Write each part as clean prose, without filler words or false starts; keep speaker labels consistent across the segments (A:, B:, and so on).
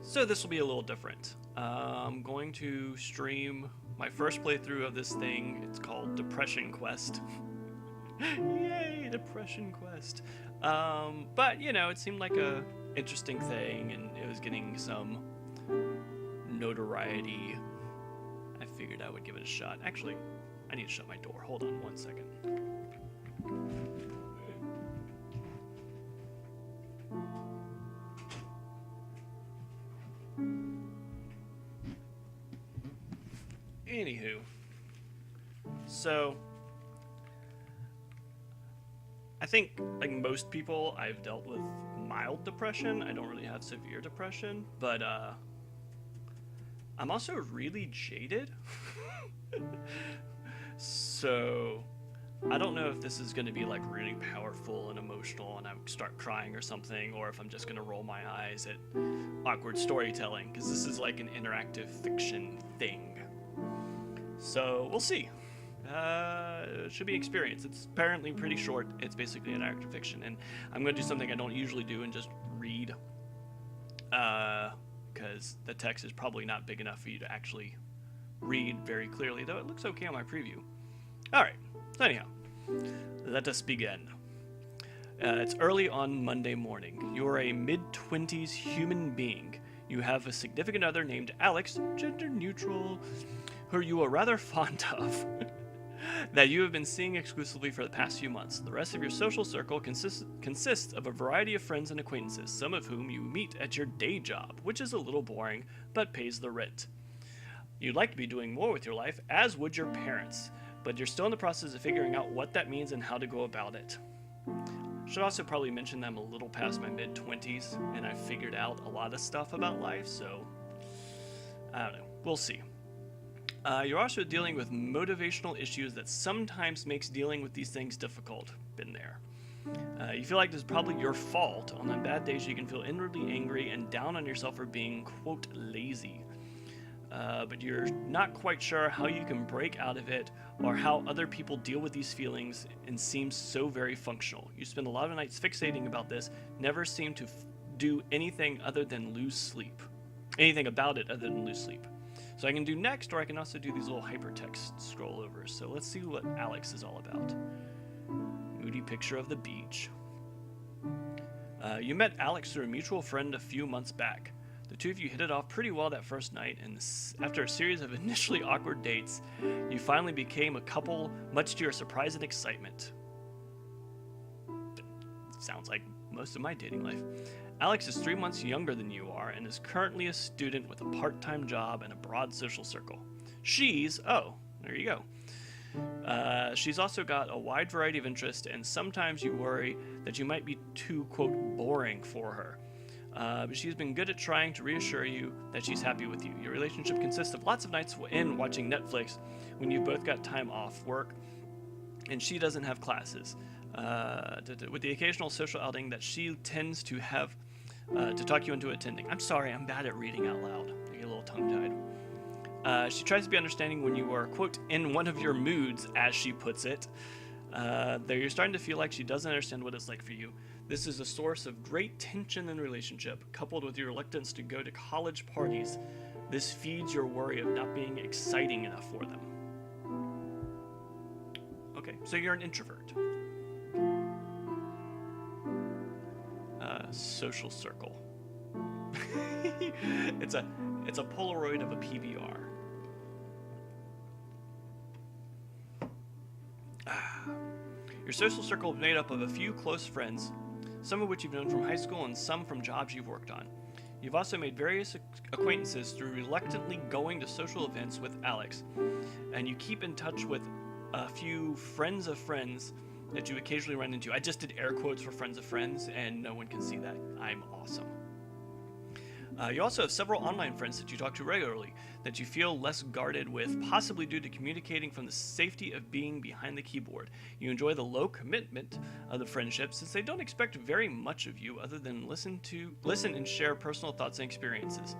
A: So this will be a little different. I'm going to stream my first playthrough of this thing. It's called Depression Quest. Yay, Depression Quest. But you know, it seemed like a interesting thing, and it was getting some notoriety. I figured I would give it a shot. Actually, I need to shut my door. Hold on one second. Anywho, so I think, like most people, I've dealt with mild depression. I don't really have severe depression, but I'm also really jaded. So I don't know if this is going to be like really powerful and emotional and I start crying or something, or if I'm just going to roll my eyes at awkward storytelling, because this is like an interactive fiction thing. So we'll see. It should be experience. It's apparently pretty short. It's basically an interactive fiction, and I'm going to do something I don't usually do and just read, because the text is probably not big enough for you to actually read very clearly, though it looks okay on my preview. Alright, so anyhow, let us begin. It's early on Monday morning. You're a mid-20s human being. You have a significant other named Alex, gender neutral, who you are rather fond of, that you have been seeing exclusively for the past few months. The rest of your social circle consists of a variety of friends and acquaintances, some of whom you meet at your day job, which is a little boring, but pays the rent. You'd like to be doing more with your life, as would your parents, but you're still in the process of figuring out what that means and how to go about it. Should also probably mention that I'm a little past my mid-20s, and I've figured out a lot of stuff about life, so I don't know. We'll see. You're also dealing with motivational issues that sometimes makes dealing with these things difficult. Been there. You feel like this is probably your fault. On the bad days, you can feel inwardly angry and down on yourself for being, quote, lazy. But you're not quite sure how you can break out of it or how other people deal with these feelings, and seems so very functional. You spend a lot of nights fixating about this, never seem to do anything other than lose sleep. Anything about it other than lose sleep. So I can do next, or I can also do these little hypertext scroll overs. So let's see what Alex is all about. Moody picture of the beach. You met Alex through a mutual friend a few months back. The two of you hit it off pretty well that first night, and after a series of initially awkward dates, you finally became a couple, much to your surprise and excitement. Sounds like most of my dating life. Alex is 3 months younger than you are and is currently a student with a part-time job and a broad social circle. Oh, there you go. She's also got a wide variety of interests, and sometimes you worry that you might be too, quote, boring for her. But she's been good at trying to reassure you that she's happy with you. Your relationship consists of lots of nights in watching Netflix when you've both got time off work and she doesn't have classes. With the occasional social outing that she tends to have to talk you into attending. I'm sorry, I'm bad at reading out loud. I get a little tongue-tied. She tries to be understanding when you are, quote, in one of your moods, as she puts it. Though you're starting to feel like she doesn't understand what it's like for you. This is a source of great tension in the relationship, coupled with your reluctance to go to college parties. This feeds your worry of not being exciting enough for them. Okay, so you're an introvert. Social circle. It's a Polaroid of a PBR. Your social circle is made up of a few close friends, some of which you've known from high school and some from jobs you've worked on. You've also made various acquaintances through reluctantly going to social events with Alex, and you keep in touch with a few friends of friends that you occasionally run into. I just did air quotes for friends of friends, and no one can see that. I'm awesome. You also have several online friends that you talk to regularly that you feel less guarded with, possibly due to communicating from the safety of being behind the keyboard. You enjoy the low commitment of the friendship since they don't expect very much of you other than listen and share personal thoughts and experiences.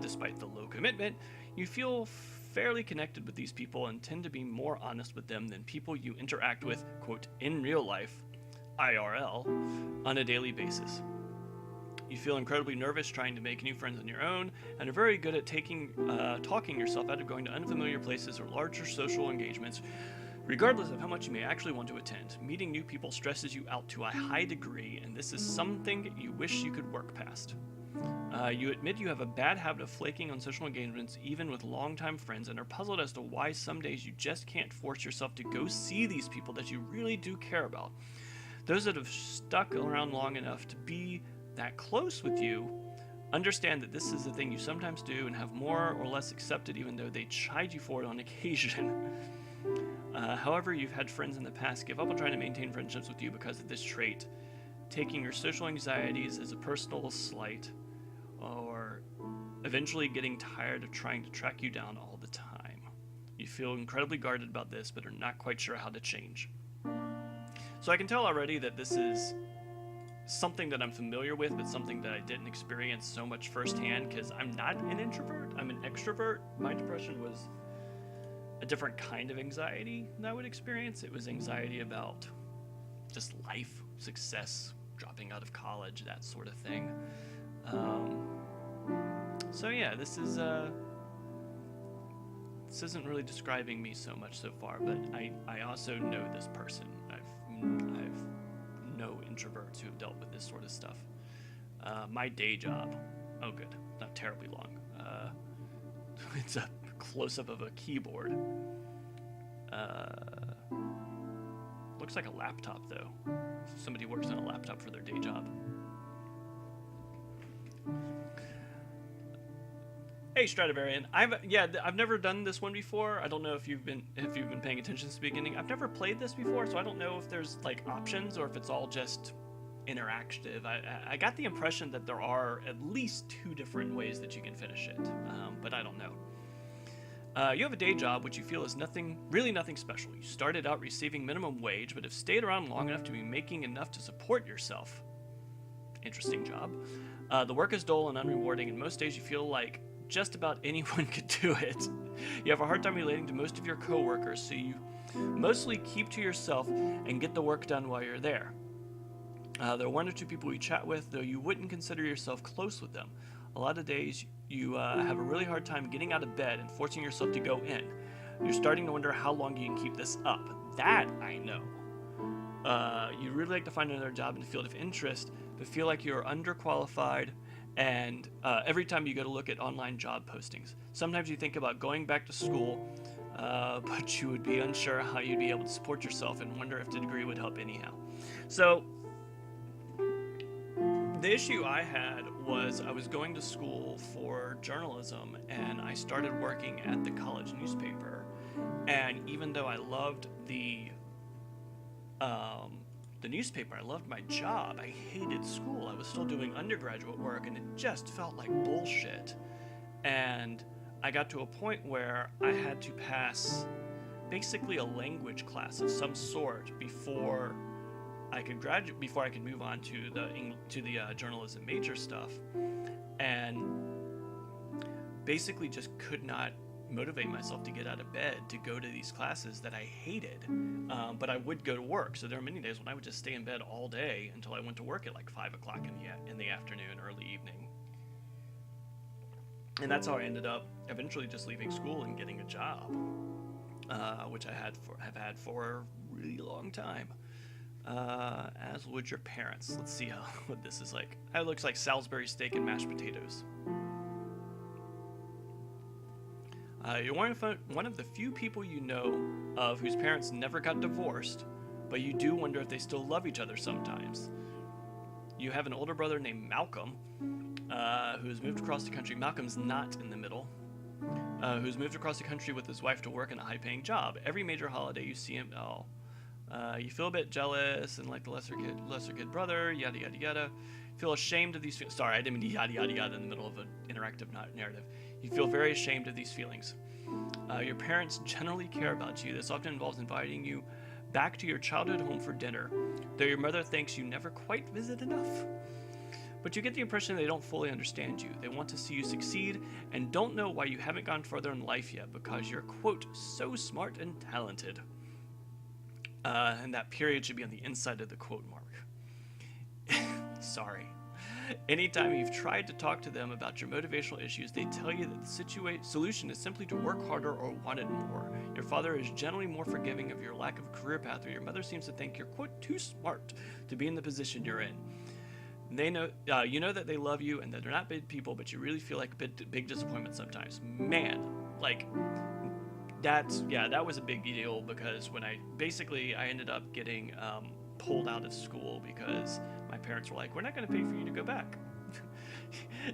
A: Despite the low commitment, you feel fairly connected with these people and tend to be more honest with them than people you interact with, quote, in real life, IRL, on a daily basis. You feel incredibly nervous trying to make new friends on your own, and are very good at talking yourself out of going to unfamiliar places or larger social engagements, regardless of how much you may actually want to attend. Meeting new people stresses you out to a high degree, and this is something you wish you could work past. You admit you have a bad habit of flaking on social engagements, even with longtime friends, and are puzzled as to why some days you just can't force yourself to go see these people that you really do care about. Those that have stuck around long enough to be that close with you understand that this is a thing you sometimes do and have more or less accepted, even though they chide you for it on occasion. However, you've had friends in the past give up on trying to maintain friendships with you because of this trait, taking your social anxieties as a personal slight, or eventually getting tired of trying to track you down all the time. You feel incredibly guarded about this, but are not quite sure how to change. So I can tell already that this is something that I'm familiar with, but something that I didn't experience so much firsthand, because I'm not an introvert, I'm an extrovert. My depression was a different kind of anxiety that I would experience. It was anxiety about just life, success, dropping out of college, that sort of thing. So yeah, this isn't really describing me so much so far, but I also know this person. I've know introverts who have dealt with this sort of stuff. My day job, oh good, not terribly long. It's a close-up of a keyboard. Looks like a laptop though. Somebody works on a laptop for their day job. Hey Stradivarian, I've never done this one before. I don't know if you've been paying attention since the beginning. I've never played this before, so I don't know if there's like options or if it's all just interactive. I got the impression that there are at least 2 different ways that you can finish it, but I don't know. You have a day job which you feel is really nothing special. You started out receiving minimum wage, but have stayed around long enough to be making enough to support yourself. Interesting job. The work is dull and unrewarding, and most days you feel like just about anyone could do it. You have a hard time relating to most of your coworkers, so you mostly keep to yourself and get the work done while you're there. There are 1 or 2 people you chat with, though you wouldn't consider yourself close with them. A lot of days you have a really hard time getting out of bed and forcing yourself to go in. You're starting to wonder how long you can keep this up. That I know. You really like to find another job in a field of interest, but feel like you're underqualified, and every time you go to look at online job postings. Sometimes you think about going back to school, but you would be unsure how you'd be able to support yourself and wonder if the degree would help anyhow. So the issue I had was I was going to school for journalism, and I started working at the college newspaper. And even though I loved the newspaper, I loved my job, I hated school. I was still doing undergraduate work, and it just felt like bullshit. And I got to a point where I had to pass basically a language class of some sort before I could graduate, before I could move on to the journalism major stuff, and basically just could not motivate myself to get out of bed to go to these classes that I hated, but I would go to work. So there were many days when I would just stay in bed all day until I went to work at like 5 o'clock in the afternoon, early evening. And that's how I ended up eventually just leaving school and getting a job, which I have had for a really long time. As would your parents. Let's see what this is like. It looks like Salisbury steak and mashed potatoes. You're one of the few people you know of whose parents never got divorced, but you do wonder if they still love each other sometimes. You have an older brother named Malcolm, who has moved across the country. Malcolm's not in the middle. Who's moved across the country with his wife to work in a high-paying job. Every major holiday you see him. You feel a bit jealous and like the lesser kid brother, yada yada yada. Feel ashamed of these feelings. Sorry, I didn't mean yada yada yada in the middle of an interactive narrative. You feel very ashamed of these feelings. Your parents generally care about you. This often involves inviting you back to your childhood home for dinner, though your mother thinks you never quite visit enough. But you get the impression they don't fully understand you. They want to see you succeed and don't know why you haven't gone further in life yet because you're, quote, so smart and talented. And that period should be on the inside of the quote mark. Sorry. Anytime you've tried to talk to them about your motivational issues, they tell you that the solution is simply to work harder or want it more. Your father is generally more forgiving of your lack of a career path, or your mother seems to think you're, quote, too smart to be in the position you're in. They know, you know that they love you and that they're not big people, but you really feel like a big disappointment sometimes. Man, like, that was a big deal, because when I ended up getting pulled out of school because my parents were like, we're not going to pay for you to go back.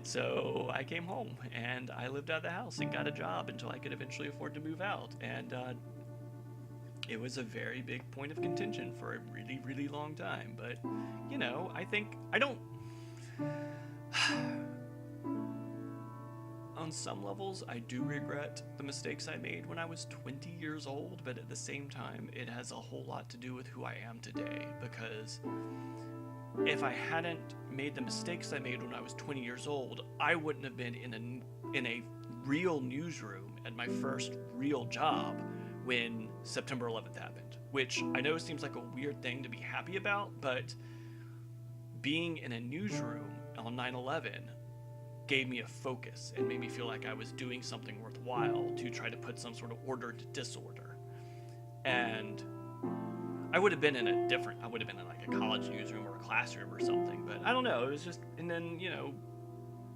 A: So I came home and I lived out of the house and got a job until I could eventually afford to move out. And it was a very big point of contention for a really, really long time. But, you know, on some levels, I do regret the mistakes I made when I was 20 years old, but at the same time, it has a whole lot to do with who I am today, because if I hadn't made the mistakes I made when I was 20 years old, I wouldn't have been in a real newsroom at my first real job when September 11th happened, which I know seems like a weird thing to be happy about, but being in a newsroom on 9/11 gave me a focus and made me feel like I was doing something worthwhile to try to put some sort of order to disorder. And I would have been in like a college newsroom or a classroom or something, but I don't know, it was just, and then, you know,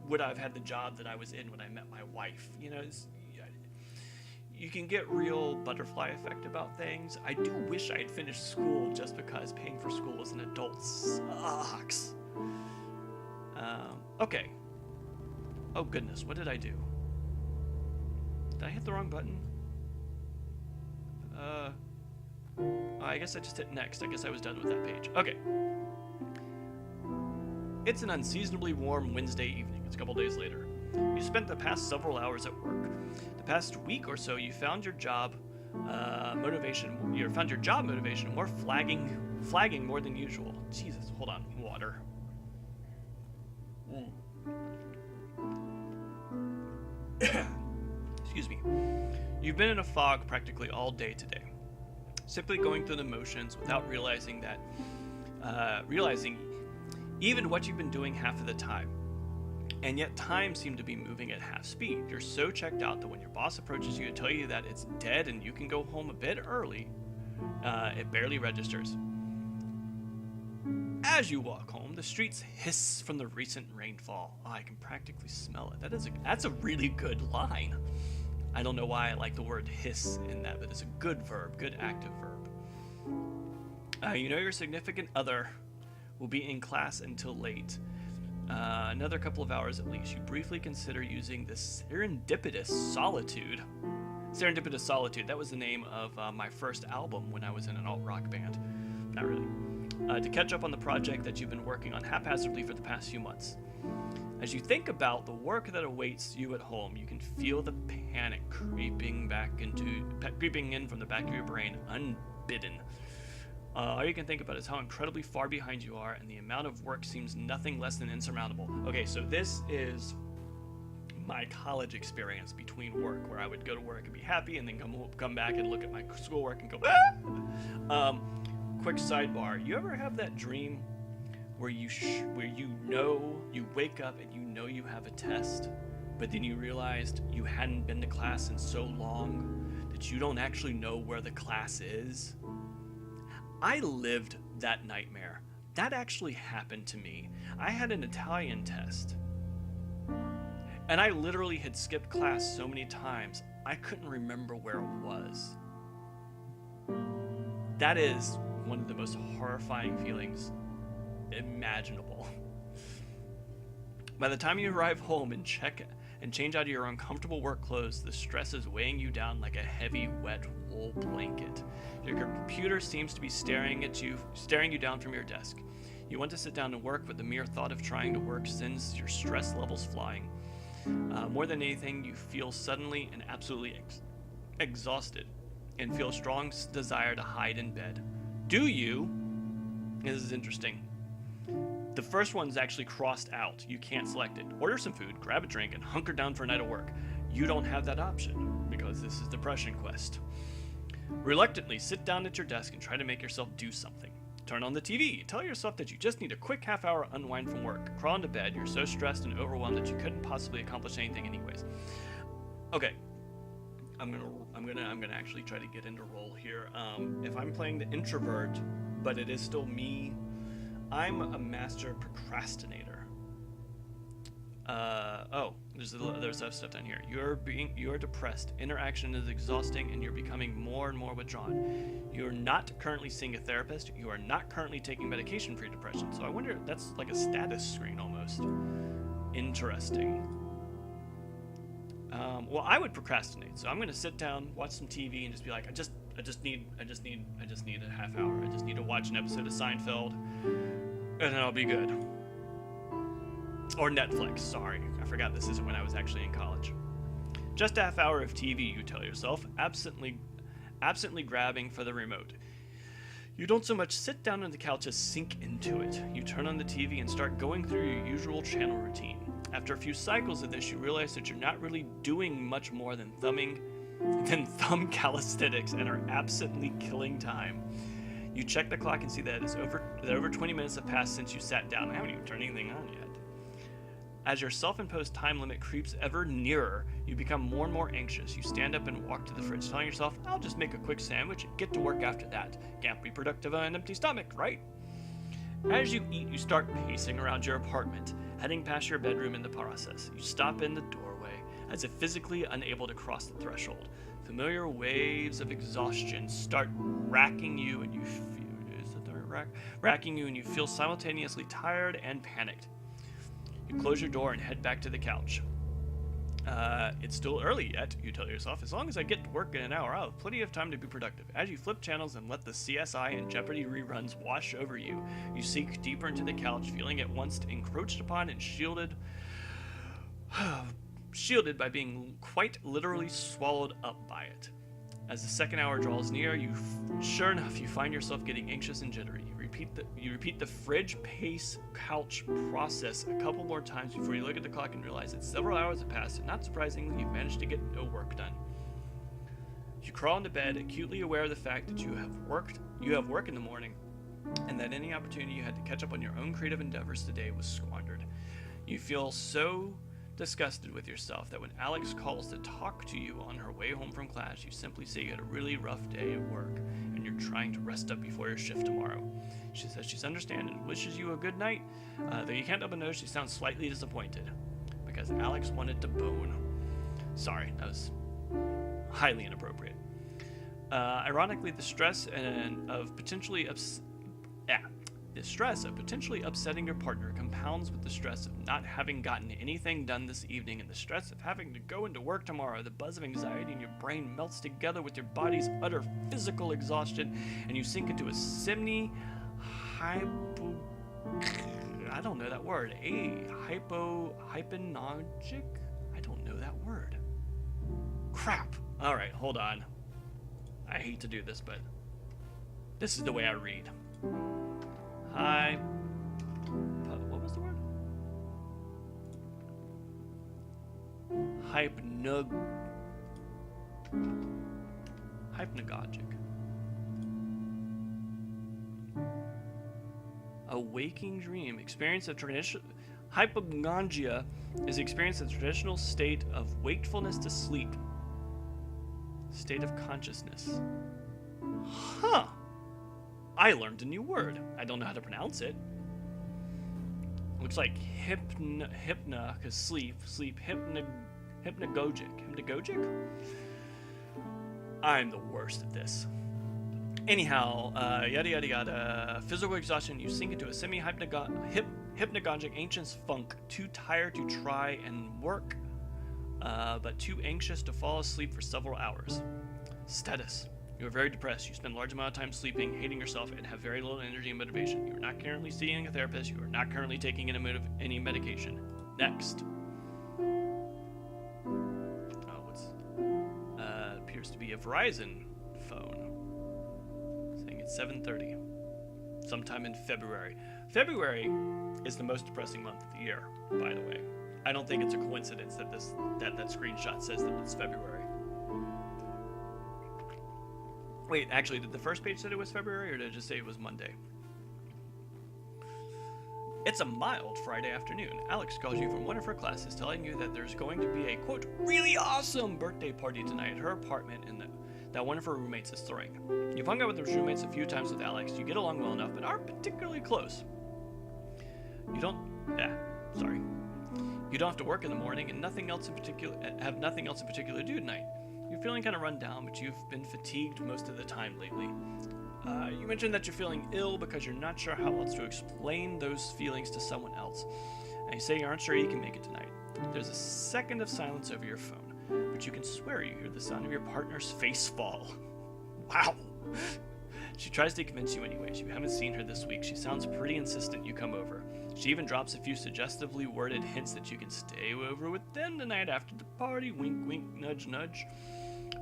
A: would I have had the job that I was in when I met my wife? You know, you can get real butterfly effect about things. I do wish I had finished school, just because paying for school as an adult sucks. Okay. Oh goodness, what did I do? Did I hit the wrong button? I guess I just hit next. I guess I was done with that page. Okay. It's an unseasonably warm Wednesday evening. It's a couple days later. You spent the past several hours at work. The past week or so, you found your job motivation more flagging more than usual. Jesus, hold on, water. Excuse me. You've been in a fog practically all day today, simply going through the motions without realizing even what you've been doing half of the time. And yet time seemed to be moving at half speed. You're so checked out that when your boss approaches you to tell you that it's dead and you can go home a bit early, it barely registers. As you walk home, the streets hiss from the recent rainfall. Oh, I can practically smell it. That's a really good line. I don't know why I like the word hiss in that, but it's a good verb, good active verb. You know your significant other will be in class until late. Another couple of hours at least. You briefly consider using the Serendipitous Solitude. Serendipitous Solitude, that was the name of my first album when I was in an alt-rock band. Not really. To catch up on the project that you've been working on haphazardly for the past few months. As you think about the work that awaits you at home, you can feel the panic creeping in from the back of your brain, unbidden. All you can think about is how incredibly far behind you are, and the amount of work seems nothing less than insurmountable. Okay, so this is my college experience between work, where I would go to work and be happy, and then come back and look at my schoolwork and go, ah! Quick sidebar: you ever have that dream where you wake up and you know you have a test, but then you realized you hadn't been to class in so long that you don't actually know where the class is? I lived that nightmare. That actually happened to me. I had an Italian test, and I literally had skipped class so many times I couldn't remember where it was. That is one of the most horrifying feelings imaginable. By the time you arrive home and change out of your uncomfortable work clothes, the stress is weighing you down like a heavy, wet wool blanket. Your computer seems to be staring you down from your desk. You want to sit down and work, but the mere thought of trying to work sends your stress levels flying. More than anything, you feel suddenly and absolutely exhausted and feel a strong desire to hide in bed. Do you? This is interesting. The first one's actually crossed out. You can't select it. Order some food, grab a drink, and hunker down for a night of work. You don't have that option, because this is Depression Quest. Reluctantly, sit down at your desk and try to make yourself do something. Turn on the TV. Tell yourself that you just need a quick half-hour unwind from work. Crawl into bed. You're so stressed and overwhelmed that you couldn't possibly accomplish anything anyways. Okay. I'm gonna actually try to get into role here. If I'm playing the introvert, but it is still me, I'm a master procrastinator. There's other stuff down here. You are depressed. Interaction is exhausting, and you're becoming more and more withdrawn. You are not currently seeing a therapist. You are not currently taking medication for your depression. So I wonder, that's like a status screen almost. Interesting. Well, I would procrastinate. So I'm gonna sit down, watch some TV, and just be like, I just need a half hour. I just need to watch an episode of Seinfeld, and then I'll be good. Or Netflix, sorry. I forgot this isn't when I was actually in college. Just a half hour of TV, you tell yourself, absently grabbing for the remote. You don't so much sit down on the couch as sink into it. You turn on the TV and start going through your usual channel routine. After a few cycles of this, you realize that you're not really doing much more than thumb calisthenics and are absently killing time. You check the clock and see that over 20 minutes have passed since you sat down. I haven't even turned anything on yet. As your self-imposed time limit creeps ever nearer, you become more and more anxious. You stand up and walk to the fridge, telling yourself, I'll just make a quick sandwich and get to work after that. Can't be productive on an empty stomach, right? As you eat, you start pacing around your apartment, heading past your bedroom in the process. You stop in the doorway, as if physically unable to cross the threshold. Familiar waves of exhaustion start racking you, and you feel simultaneously tired and panicked. You close your door and head back to the couch. It's still early yet, you tell yourself. As long as I get to work in an hour, I'll have plenty of time to be productive. As you flip channels and let the CSI and Jeopardy reruns wash over you, you sink deeper into the couch, feeling at once encroached upon and shielded by being quite literally swallowed up by it. As the second hour draws near, sure enough, you find yourself getting anxious and jittery. You repeat the fridge pace couch process a couple more times before you look at the clock and realize that several hours have passed, and not surprisingly, you've managed to get no work done. You crawl into bed, acutely aware of the fact that you have work in the morning, and that any opportunity you had to catch up on your own creative endeavors today was squandered. You feel so disgusted with yourself that when Alex calls to talk to you on her way home from class, you simply say you had a really rough day at work and you're trying to rest up before your shift tomorrow. She says she's understanding and wishes you a good night, though you can't help but notice she sounds slightly disappointed because Alex wanted to bone. Sorry, that was highly inappropriate. Ironically, the stress of potentially upsetting your partner compounds with the stress of not having gotten anything done this evening and the stress of having to go into work tomorrow. The buzz of anxiety in your brain melts together with your body's utter physical exhaustion, and you sink into a I don't know that word. Hypnagogic? I don't know that word. Crap. All right, hold on. I hate to do this, but this is the way I read. What was the word? Hypnagogic. A waking dream. Experience of traditional. Hypnagogia is experience of traditional state of wakefulness to sleep. State of consciousness. Huh. I learned a new word. I don't know how to pronounce it. Looks like hypna, because sleep, hypnagogic. Hypnagogic? I'm the worst at this. Anyhow, yada yada yada. Physical exhaustion, you sink into a hypnagogic ancient funk, too tired to try and work, but too anxious to fall asleep for several hours. Status. You are very depressed. You spend a large amount of time sleeping, hating yourself, and have very little energy and motivation. You are not currently seeing a therapist. You are not currently taking any medication. Next. Appears to be a Verizon phone. Saying it's 7:30. Sometime in February. February is the most depressing month of the year, by the way. I don't think it's a coincidence that that screenshot says that it's February. Wait, actually, did the first page say it was February, or did it just say it was Monday? It's a mild Friday afternoon. Alex calls you from one of her classes telling you that there's going to be a, quote, really awesome birthday party tonight at her apartment that one of her roommates is throwing. You've hung out with her roommates a few times with Alex. You get along well enough, but aren't particularly close. You don't have to work in the morning and have nothing else in particular to do tonight. You're feeling kind of run down, but you've been fatigued most of the time lately. You mentioned that you're feeling ill because you're not sure how else to explain those feelings to someone else. And you say you aren't sure you can make it tonight. There's a second of silence over your phone, but you can swear you hear the sound of your partner's face fall. Wow. She tries to convince you anyways. You haven't seen her this week. She sounds pretty insistent you come over. She even drops a few suggestively worded hints that you can stay over with them tonight after the party. Wink, wink, nudge, nudge.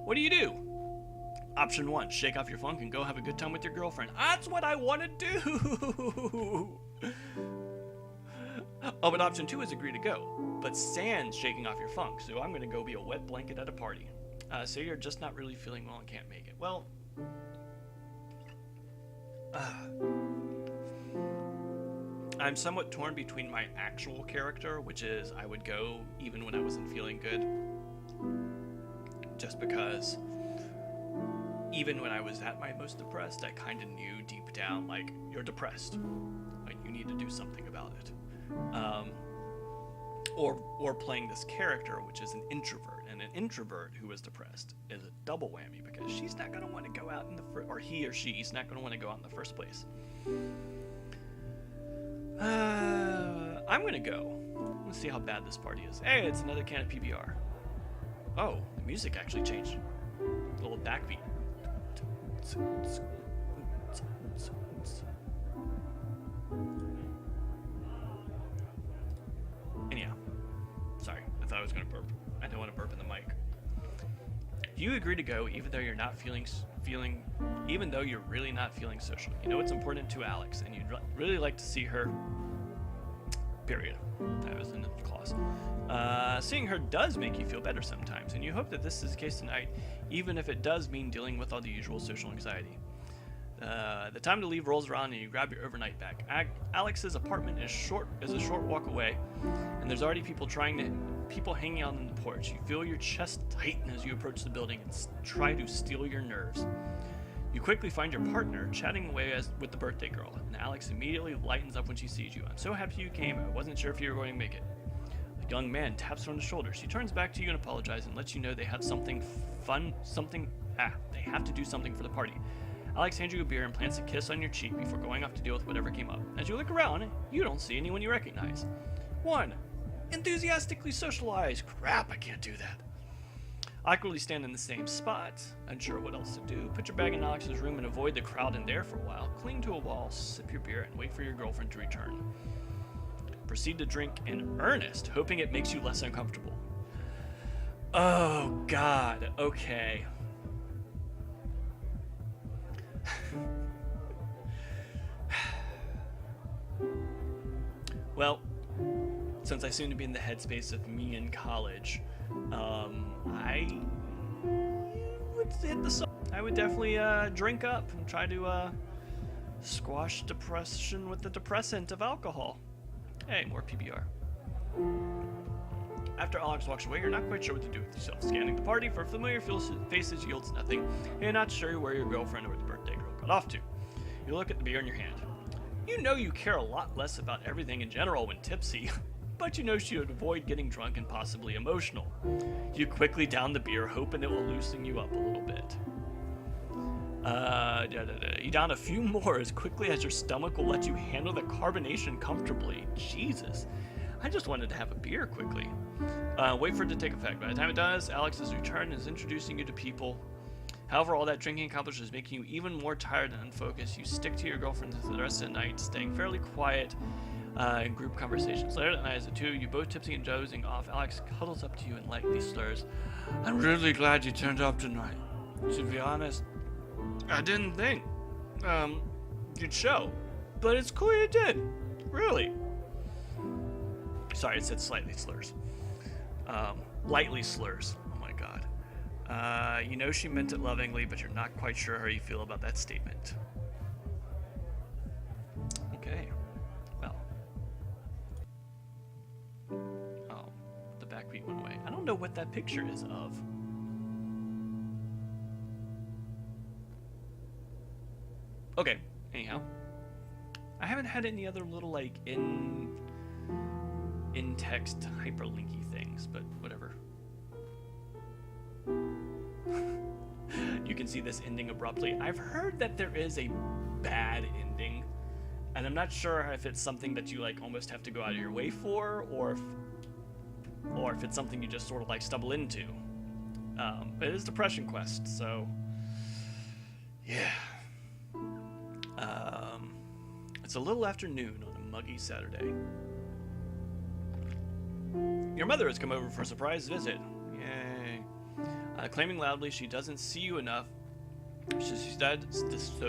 A: What do you do? Option 1, shake off your funk and go have a good time with your girlfriend. That's what I want to do! Oh, but option 2 is agree to go. But sans shaking off your funk, so I'm going to go be a wet blanket at a party. Say you're just not really feeling well and can't make it. Well, I'm somewhat torn between my actual character, which is I would go even when I wasn't feeling good. Just because even when I was at my most depressed, I kind of knew deep down, like, you're depressed. Like, you need to do something about it. Or playing this character, which is an introvert. And an introvert who is depressed is a double whammy because she's not going to want to go out in the or he or she's not going to want to go out in the first place. I'm going to go. Let's see how bad this party is. Hey, it's another can of PBR. Oh, the music actually changed. A little backbeat. Anyhow, sorry, I thought I was gonna burp. I don't want to burp in the mic. You agree to go even though you're not even though you're really not feeling social. You know it's important to Alex, and you'd really like to see her. Period. That was in the clause. Seeing her does make you feel better sometimes, and you hope that this is the case tonight, even if it does mean dealing with all the usual social anxiety. The time to leave rolls around and you grab your overnight bag. Alex's apartment is a short walk away, and there's already people hanging out on the porch. You feel your chest tighten as you approach the building and try to steel your nerves. You quickly find your partner chatting away with the birthday girl, and Alex immediately lightens up when she sees you. I'm so happy you came. I wasn't sure if you were going to make it. The young man taps her on the shoulder. She turns back to you and apologizes and lets you know they have something fun, they have to do something for the party. Alex hands you a beer and plants a kiss on your cheek before going off to deal with whatever came up. As you look around, you don't see anyone you recognize. 1. Enthusiastically socialize. Crap, I can't do that. Awkwardly stand in the same spot, unsure what else to do. Put your bag in Alex's room and avoid the crowd in there for a while. Cling to a wall, sip your beer, and wait for your girlfriend to return. Proceed to drink in earnest, hoping it makes you less uncomfortable. Oh, God. Okay. Well, since I seem to be in the headspace of me in college, I would hit the song. I would definitely drink up and try to squash depression with the depressant of alcohol. Hey, more PBR. After Alex walks away, you're not quite sure what to do with yourself. Scanning the party for familiar faces yields nothing. You're not sure where your girlfriend or the birthday girl got off to. You look at the beer in your hand. You know you care a lot less about everything in general when tipsy, but you know she would avoid getting drunk and possibly emotional. You quickly down the beer, hoping it will loosen you up a little bit. You down a few more as quickly as your stomach will let you handle the carbonation comfortably. Jesus. I just wanted to have a beer quickly. Wait for it to take effect. By the time it does, Alex has returned and is introducing you to people. However, all that drinking accomplishes making you even more tired and unfocused. You stick to your girlfriend for the rest of the night, staying fairly quiet in group conversations. Later that night, as the two of you both tipsy and dozing off, Alex cuddles up to you and lightly slurs. I'm really glad you turned up tonight. To be honest, I didn't think you'd show, but it's cool you did. Really. Sorry, it said slightly slurs. Lightly slurs. Oh my god. You know she meant it lovingly, but you're not quite sure how you feel about that statement. Okay. Well, feet one way. I don't know what that picture is of. Okay, anyhow. I haven't had any other little, like, in-text hyperlinky things, but whatever. You can see this ending abruptly. I've heard that there is a bad ending, and I'm not sure if it's something that you, like, almost have to go out of your way for, or if it's something you just sort of, like, stumble into. But it is Depression Quest, so... yeah. It's a little after noon on a muggy Saturday. Your mother has come over for a surprise visit. Yay. Claiming loudly she doesn't see you enough, so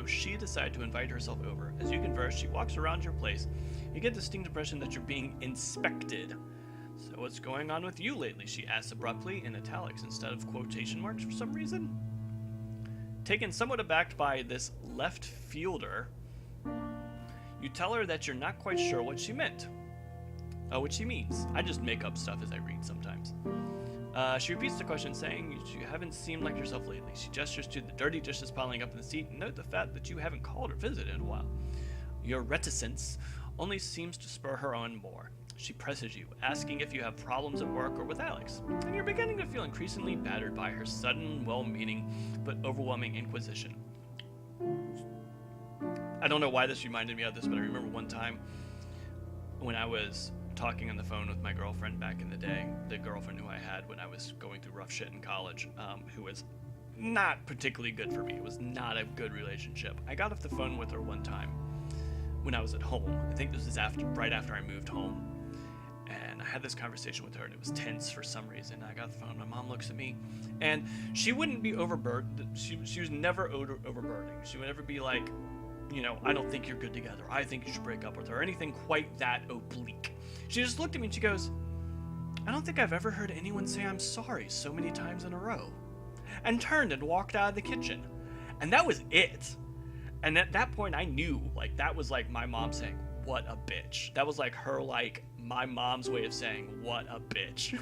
A: she decided to invite herself over. As you converse, she walks around your place. You get the distinct impression that you're being inspected. So what's going on with you lately? She asks abruptly in italics instead of quotation marks for some reason. Taken somewhat aback by this left fielder, you tell her that you're not quite sure what she meant. What she means. I just make up stuff as I read sometimes. She repeats the question, saying you haven't seemed like yourself lately. She gestures to the dirty dishes piling up in the seat and note the fact that you haven't called or visited in a while. Your reticence only seems to spur her on more. She presses you, asking if you have problems at work or with Alex, and you're beginning to feel increasingly battered by her sudden, well-meaning, but overwhelming inquisition. I don't know why this reminded me of this, but I remember one time when I was talking on the phone with my girlfriend back in the day, the girlfriend who I had when I was going through rough shit in college, who was not particularly good for me. It was not a good relationship. I got off the phone with her one time when I was at home. I think this was right after I moved home. And I had this conversation with her, and it was tense for some reason. I got the phone, my mom looks at me, and she wouldn't be overburdened. She was never overburdening. She would never be like, you know, I don't think you're good together. I think you should break up with her, or anything quite that oblique. She just looked at me and she goes, I don't think I've ever heard anyone say I'm sorry so many times in a row. And turned and walked out of the kitchen. And that was it. And at that point I knew, like, that was like my mom saying, what a bitch. That was like her, like, my mom's way of saying, what a bitch.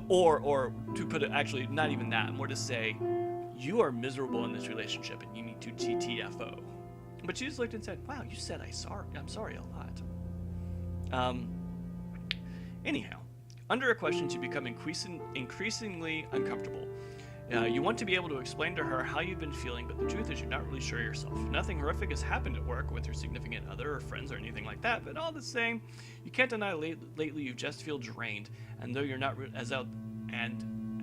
A: or to put it, actually, not even that, more to say, you are miserable in this relationship and you need to GTFO. But she just looked and said, wow, you said I'm sorry a lot. Anyhow, under her questions, you become increasingly uncomfortable. You want to be able to explain to her how you've been feeling, but the truth is you're not really sure yourself. Nothing horrific has happened at work with your significant other or friends or anything like that, but all the same, you can't deny lately you just feel drained, and though you're not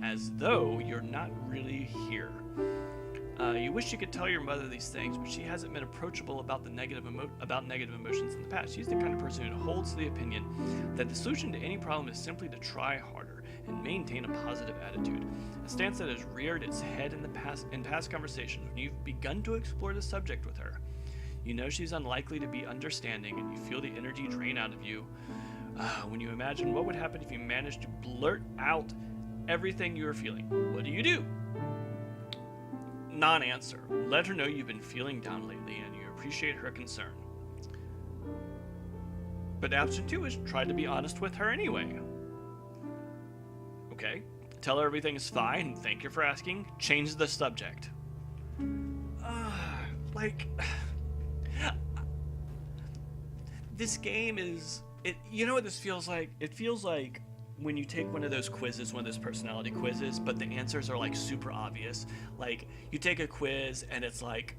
A: as though you're not really here. You wish you could tell your mother these things, but she hasn't been approachable about negative emotions in the past. She's the kind of person who holds the opinion that the solution to any problem is simply to try harder and maintain a positive attitude. A stance that has reared its head in past conversations when you've begun to explore the subject with her. You know she's unlikely to be understanding, and you feel the energy drain out of you when you imagine what would happen if you managed to blurt out everything you are feeling. What do? Non-answer. Let her know you've been feeling down lately and you appreciate her concern. But option 2 is try to be honest with her anyway. Okay. Tell her everything is fine. Thank you for asking. Change the subject. This game is... You know what this feels like? It feels like when you take one of those quizzes, one of those personality quizzes, but the answers are like super obvious. Like you take a quiz and it's like,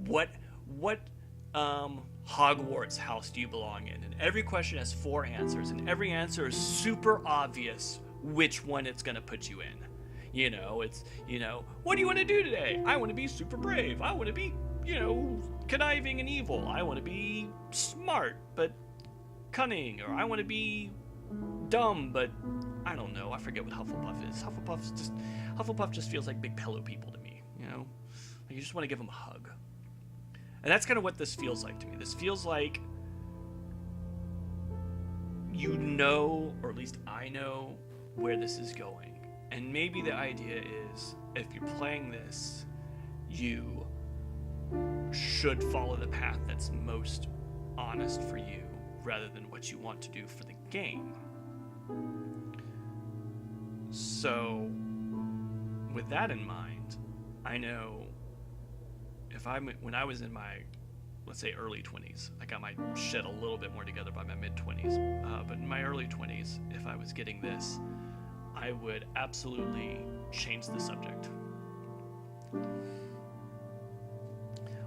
A: what Hogwarts house do you belong in? And every question has 4 answers, and every answer is super obvious which one it's gonna put you in. You know, it's, you know, what do you want to do today? I want to be super brave. I want to be, you know, conniving and evil. I want to be smart but cunning, or I want to be dumb, but I don't know. I forget what Hufflepuff is. Hufflepuff just feels like big pillow people to me, you know? Like you just want to give them a hug. And that's kind of what this feels like to me. This feels like you know, or at least I know, where this is going. And maybe the idea is, if you're playing this, you should follow the path that's most honest for you, rather than what you want to do for the game. So, with that in mind, I know when I was in my, let's say, early 20s, I got my shit a little bit more together by my mid-20s, but in my early 20s, if I was getting this, I would absolutely change the subject.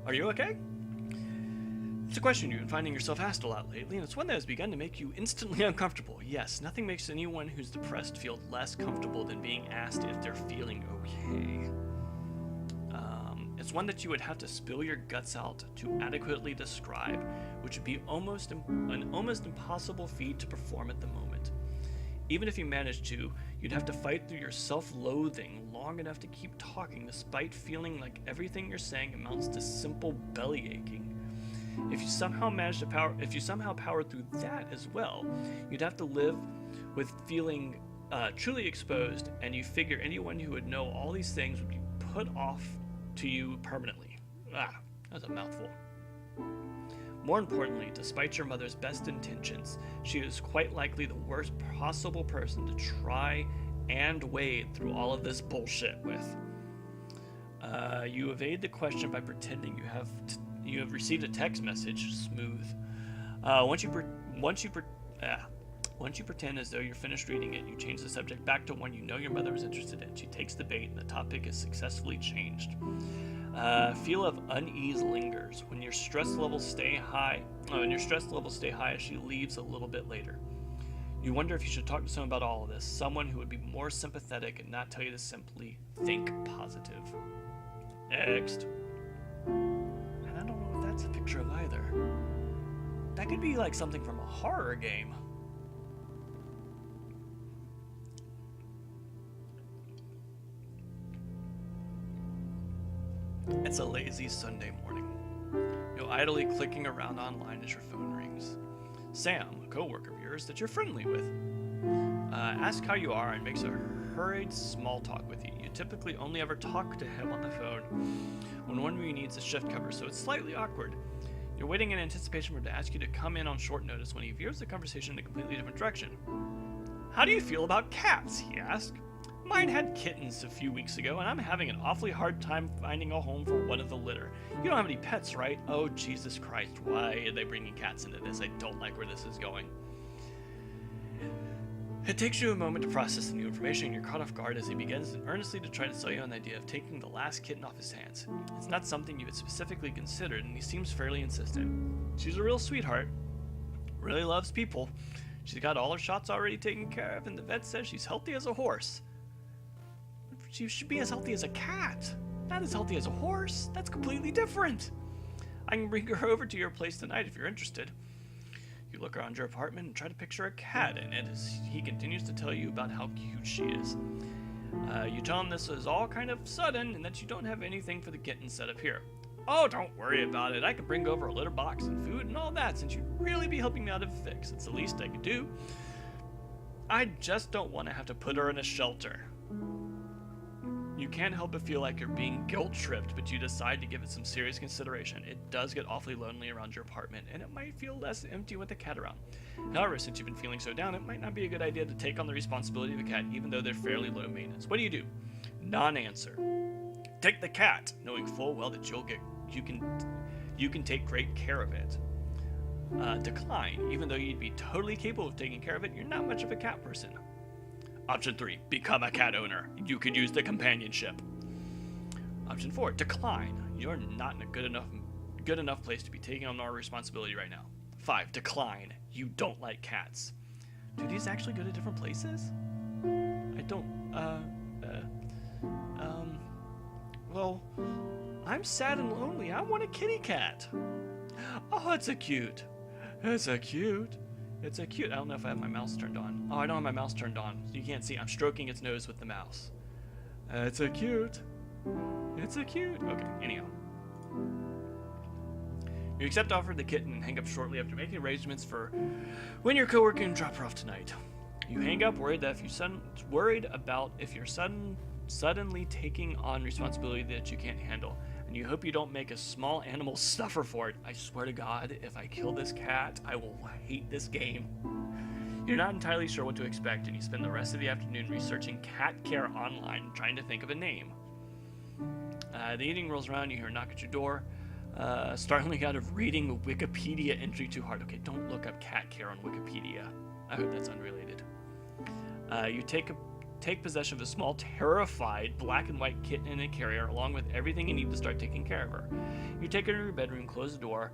A: Are you okay? It's a question you've been finding yourself asked a lot lately, and it's one that has begun to make you instantly uncomfortable. Yes, nothing makes anyone who's depressed feel less comfortable than being asked if they're feeling okay. It's one that you would have to spill your guts out to adequately describe, which would be an almost impossible feat to perform at the moment. Even if you managed to, you'd have to fight through your self-loathing long enough to keep talking despite feeling like everything you're saying amounts to simple belly aching. If you somehow power through that as well, you'd have to live with feeling truly exposed, and you figure anyone who would know all these things would be put off to you permanently. That's a mouthful. More importantly, despite your mother's best intentions, she is quite likely the worst possible person to try and wade through all of this bullshit with. You evade the question by pretending you have received a text message. Smooth. Once you pretend as though you're finished reading it, you change the subject back to one you know your mother was interested in. She takes the bait, and the topic is successfully changed. Feel of unease lingers when your stress levels stay high. As she leaves a little bit later. You wonder if you should talk to someone about all of this, someone who would be more sympathetic and not tell you to simply think positive. Next. And I don't know if that's a picture of either. That could be like something from a horror game. It's a lazy Sunday morning. You're idly clicking around online as your phone rings. Sam, a co-worker of yours that you're friendly with, asks how you are and makes a hurried small talk with you. You typically only ever talk to him on the phone when one of you needs a shift cover, so it's slightly awkward. You're waiting in anticipation for him to ask you to come in on short notice when he veers the conversation in a completely different direction. How do you feel about cats? He asks. Mine had kittens a few weeks ago, and I'm having an awfully hard time finding a home for one of the litter. You don't have any pets, right? Oh, Jesus Christ, why are they bringing cats into this? I don't like where this is going. It takes you a moment to process the new information, and you're caught off guard as he begins earnestly to try to sell you on the idea of taking the last kitten off his hands. It's not something you had specifically considered, and he seems fairly insistent. She's a real sweetheart. Really loves people. She's got all her shots already taken care of, and the vet says she's healthy as a horse. She should be as healthy as a cat, not as healthy as a horse. That's completely different. I can bring her over to your place tonight if you're interested. You look around your apartment and try to picture a cat in it as he continues to tell you about how cute she is. You tell him this is all kind of sudden and that you don't have anything for the kitten set up here. Oh, don't worry about it. I can bring over a litter box and food and all that since you'd really be helping me out of a fix. It's the least I could do. I just don't want to have to put her in a shelter. You can't help but feel like you're being guilt-tripped, but you decide to give it some serious consideration. It does get awfully lonely around your apartment, and it might feel less empty with a cat around. However, since you've been feeling so down, it might not be a good idea to take on the responsibility of a cat, even though they're fairly low maintenance. What do? Non-answer. Take the cat, knowing full well that you can take great care of it. Decline, even though you'd be totally capable of taking care of it, you're not much of a cat person. Option 3, become a cat owner. You could use the companionship. Option 4, decline. You're not in a good enough place to be taking on our responsibility right now. 5, decline. You don't like cats. Do these actually go to different places? I don't, well, I'm sad and lonely. I want a kitty cat. Oh, it's a cute. It's a cute. It's a cute. I don't know if I have my mouse turned on. Oh, I don't have my mouse turned on. So you can't see. I'm stroking its nose with the mouse. It's a cute. It's a cute. Okay, anyhow. You accept the offer of the kitten and hang up shortly after making arrangements for when your coworker can drop her off tonight. You hang up worried about if you're suddenly taking on responsibility that you can't handle. And you hope you don't make a small animal suffer for it. I swear to God, if I kill this cat, I will hate this game. You're not entirely sure what to expect, and you spend the rest of the afternoon researching cat care online, trying to think of a name. The evening rolls around, you hear a knock at your door. Startling out of reading a Wikipedia entry too hard. Okay, don't look up cat care on Wikipedia. I hope that's unrelated. You take possession of a small, terrified black and white kitten in a carrier, along with everything you need to start taking care of her. You take her to her bedroom, close the door,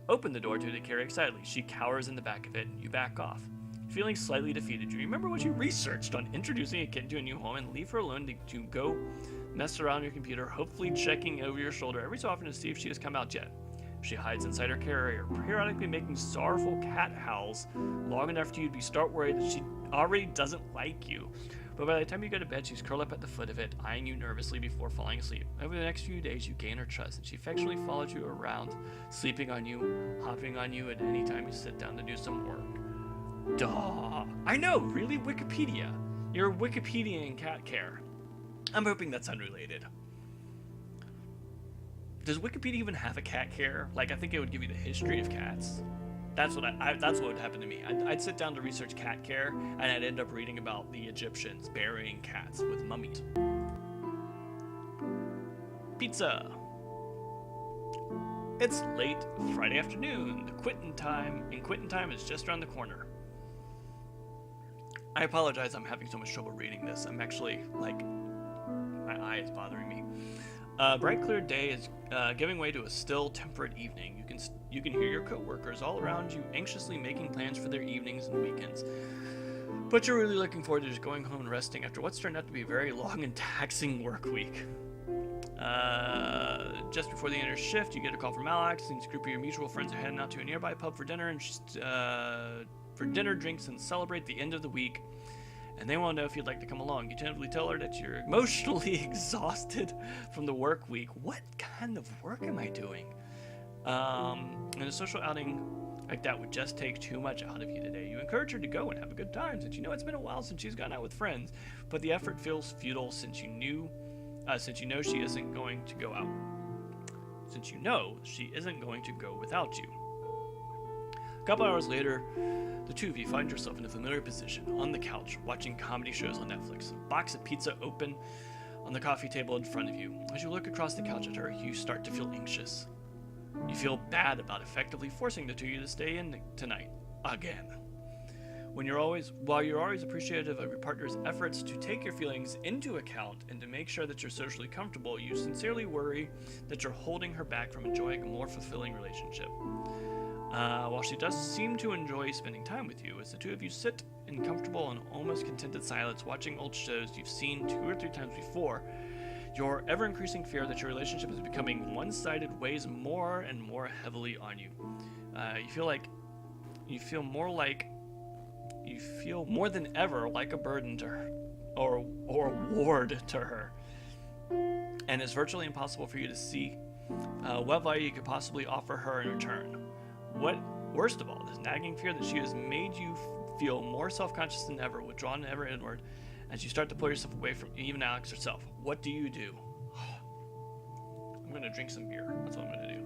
A: open the door to the carrier excitedly. She cowers in the back of it, and you back off. Feeling slightly defeated, you remember what you researched on introducing a kitten to a new home and leave her alone to go mess around your computer, hopefully checking over your shoulder every so often to see if she has come out yet. She hides inside her carrier, periodically making sorrowful cat howls long enough for you to start worried that she already doesn't like you. But by the time you go to bed, she's curled up at the foot of it, eyeing you nervously before falling asleep. Over the next few days, you gain her trust, and she affectionately follows you around, sleeping on you, hopping on you at any time you sit down to do some work. Duh. I know, really? Wikipedia. You're Wikipedia in cat care. I'm hoping that's unrelated. Does Wikipedia even have a cat care? Like, I think it would give you the history of cats. That's what that's what would happen to me. I'd sit down to research cat care, and I'd end up reading about the Egyptians burying cats with mummies. Pizza. It's late Friday afternoon. The Quentin time is just around the corner. I apologize, I'm having so much trouble reading this. I'm actually, like, my eye is bothering me. Bright clear day is giving way to a still temperate evening. You can hear your coworkers all around you anxiously making plans for their evenings and weekends. But you're really looking forward to just going home and resting after what's turned out to be a very long and taxing work week. Just before the end of your shift, you get a call from Alex, and a group of your mutual friends are heading out to a nearby pub for dinner drinks, and celebrate the end of the week. And they want to know if you'd like to come along. You tentatively tell her that you're emotionally exhausted from the work week. What kind of work am I doing? And a social outing like that would just take too much out of you today. You encourage her to go and have a good time, since you know it's been a while since she's gone out with friends. But the effort feels futile since you know she isn't going to go out. Since you know she isn't going to go without you. A couple hours later, the two of you find yourself in a familiar position on the couch watching comedy shows on Netflix. A box of pizza open on the coffee table in front of you. As you look across the couch at her, you start to feel anxious. You feel bad about effectively forcing the two of you to stay in tonight. Again. While you're always appreciative of your partner's efforts to take your feelings into account and to make sure that you're socially comfortable, you sincerely worry that you're holding her back from enjoying a more fulfilling relationship. While she does seem to enjoy spending time with you, as the two of you sit in comfortable and almost contented silence watching old shows you've seen 2 or 3 times before, your ever-increasing fear that your relationship is becoming one-sided weighs more and more heavily on you. You feel more than ever like a burden to her, or a ward to her, and it's virtually impossible for you to see what value you could possibly offer her in return. Worst of all, this nagging fear that she has made you feel more self-conscious than ever, withdrawn ever inward, as you start to pull yourself away from even Alex herself. What do you do? I'm going to drink some beer. That's what I'm going to do.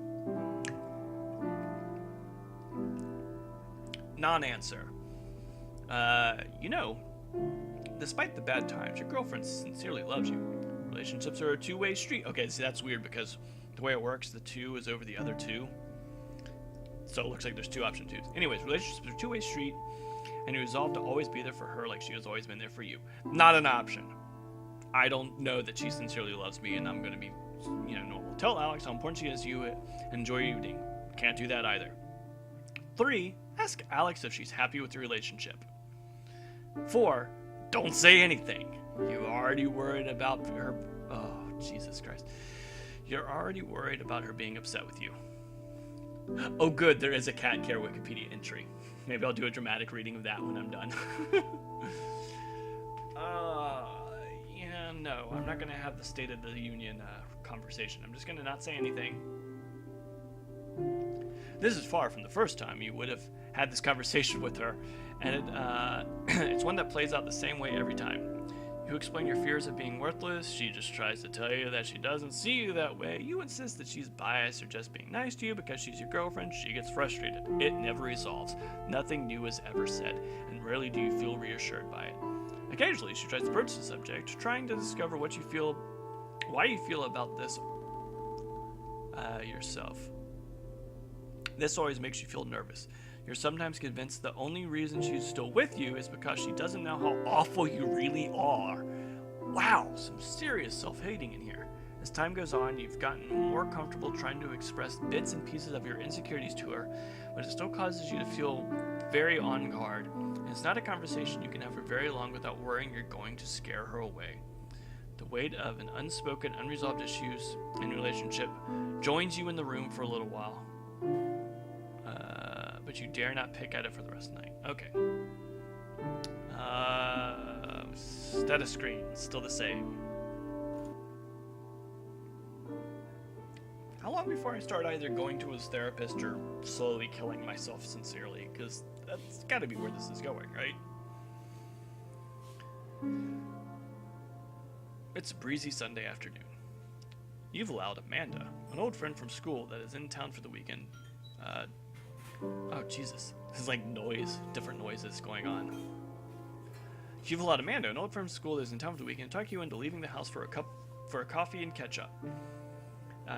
A: Non-answer. Despite the bad times, your girlfriend sincerely loves you. Relationships are a two-way street. Okay, see, that's weird because the way it works, the 2 is over the other 2. So it looks like there's 2 option 2s. Anyways, relationships are a two-way street, and you resolve to always be there for her like she has always been there for you. Not an option. I don't know that she sincerely loves me, and I'm going to be, normal. Tell Alex how important she is to you and enjoy your evening. Can't do that either. 3, ask Alex if she's happy with your relationship. 4, don't say anything. You're already worried about her. Oh, Jesus Christ. You're already worried about her being upset with you. Oh, good, there is a cat care Wikipedia entry. Maybe I'll do a dramatic reading of that when I'm done. No, I'm not going to have the State of the Union conversation. I'm just going to not say anything. This is far from the first time you would have had this conversation with her, and it's one that plays out the same way every time. You explain your fears of being worthless. She just tries to tell you that she doesn't see you that way. You insist that she's biased or just being nice to you because she's your girlfriend. She gets frustrated. It never resolves. Nothing new is ever said, and rarely do you feel reassured by it. Occasionally, she tries to broach the subject, trying to discover why you feel about this yourself. This always makes you feel nervous. You're sometimes convinced the only reason she's still with you is because she doesn't know how awful you really are. Wow, some serious self-hating in here. As time goes on, you've gotten more comfortable trying to express bits and pieces of your insecurities to her, but it still causes you to feel very on guard, and it's not a conversation you can have for very long without worrying you're going to scare her away. The weight of an unspoken, unresolved issues in your relationship joins you in the room for a little while. But you dare not pick at it for the rest of the night. Okay. Status screen, still the same. How long before I start either going to his therapist or slowly killing myself sincerely? Because that's gotta be where this is going, right? It's a breezy Sunday afternoon. You've allowed Amanda, an old friend from school that is in town for the weekend, oh, Jesus. There's like different noises going on. You've allowed Amanda, an old friend from school that is in town for the weekend, to talk you into leaving the house for a coffee and catch up.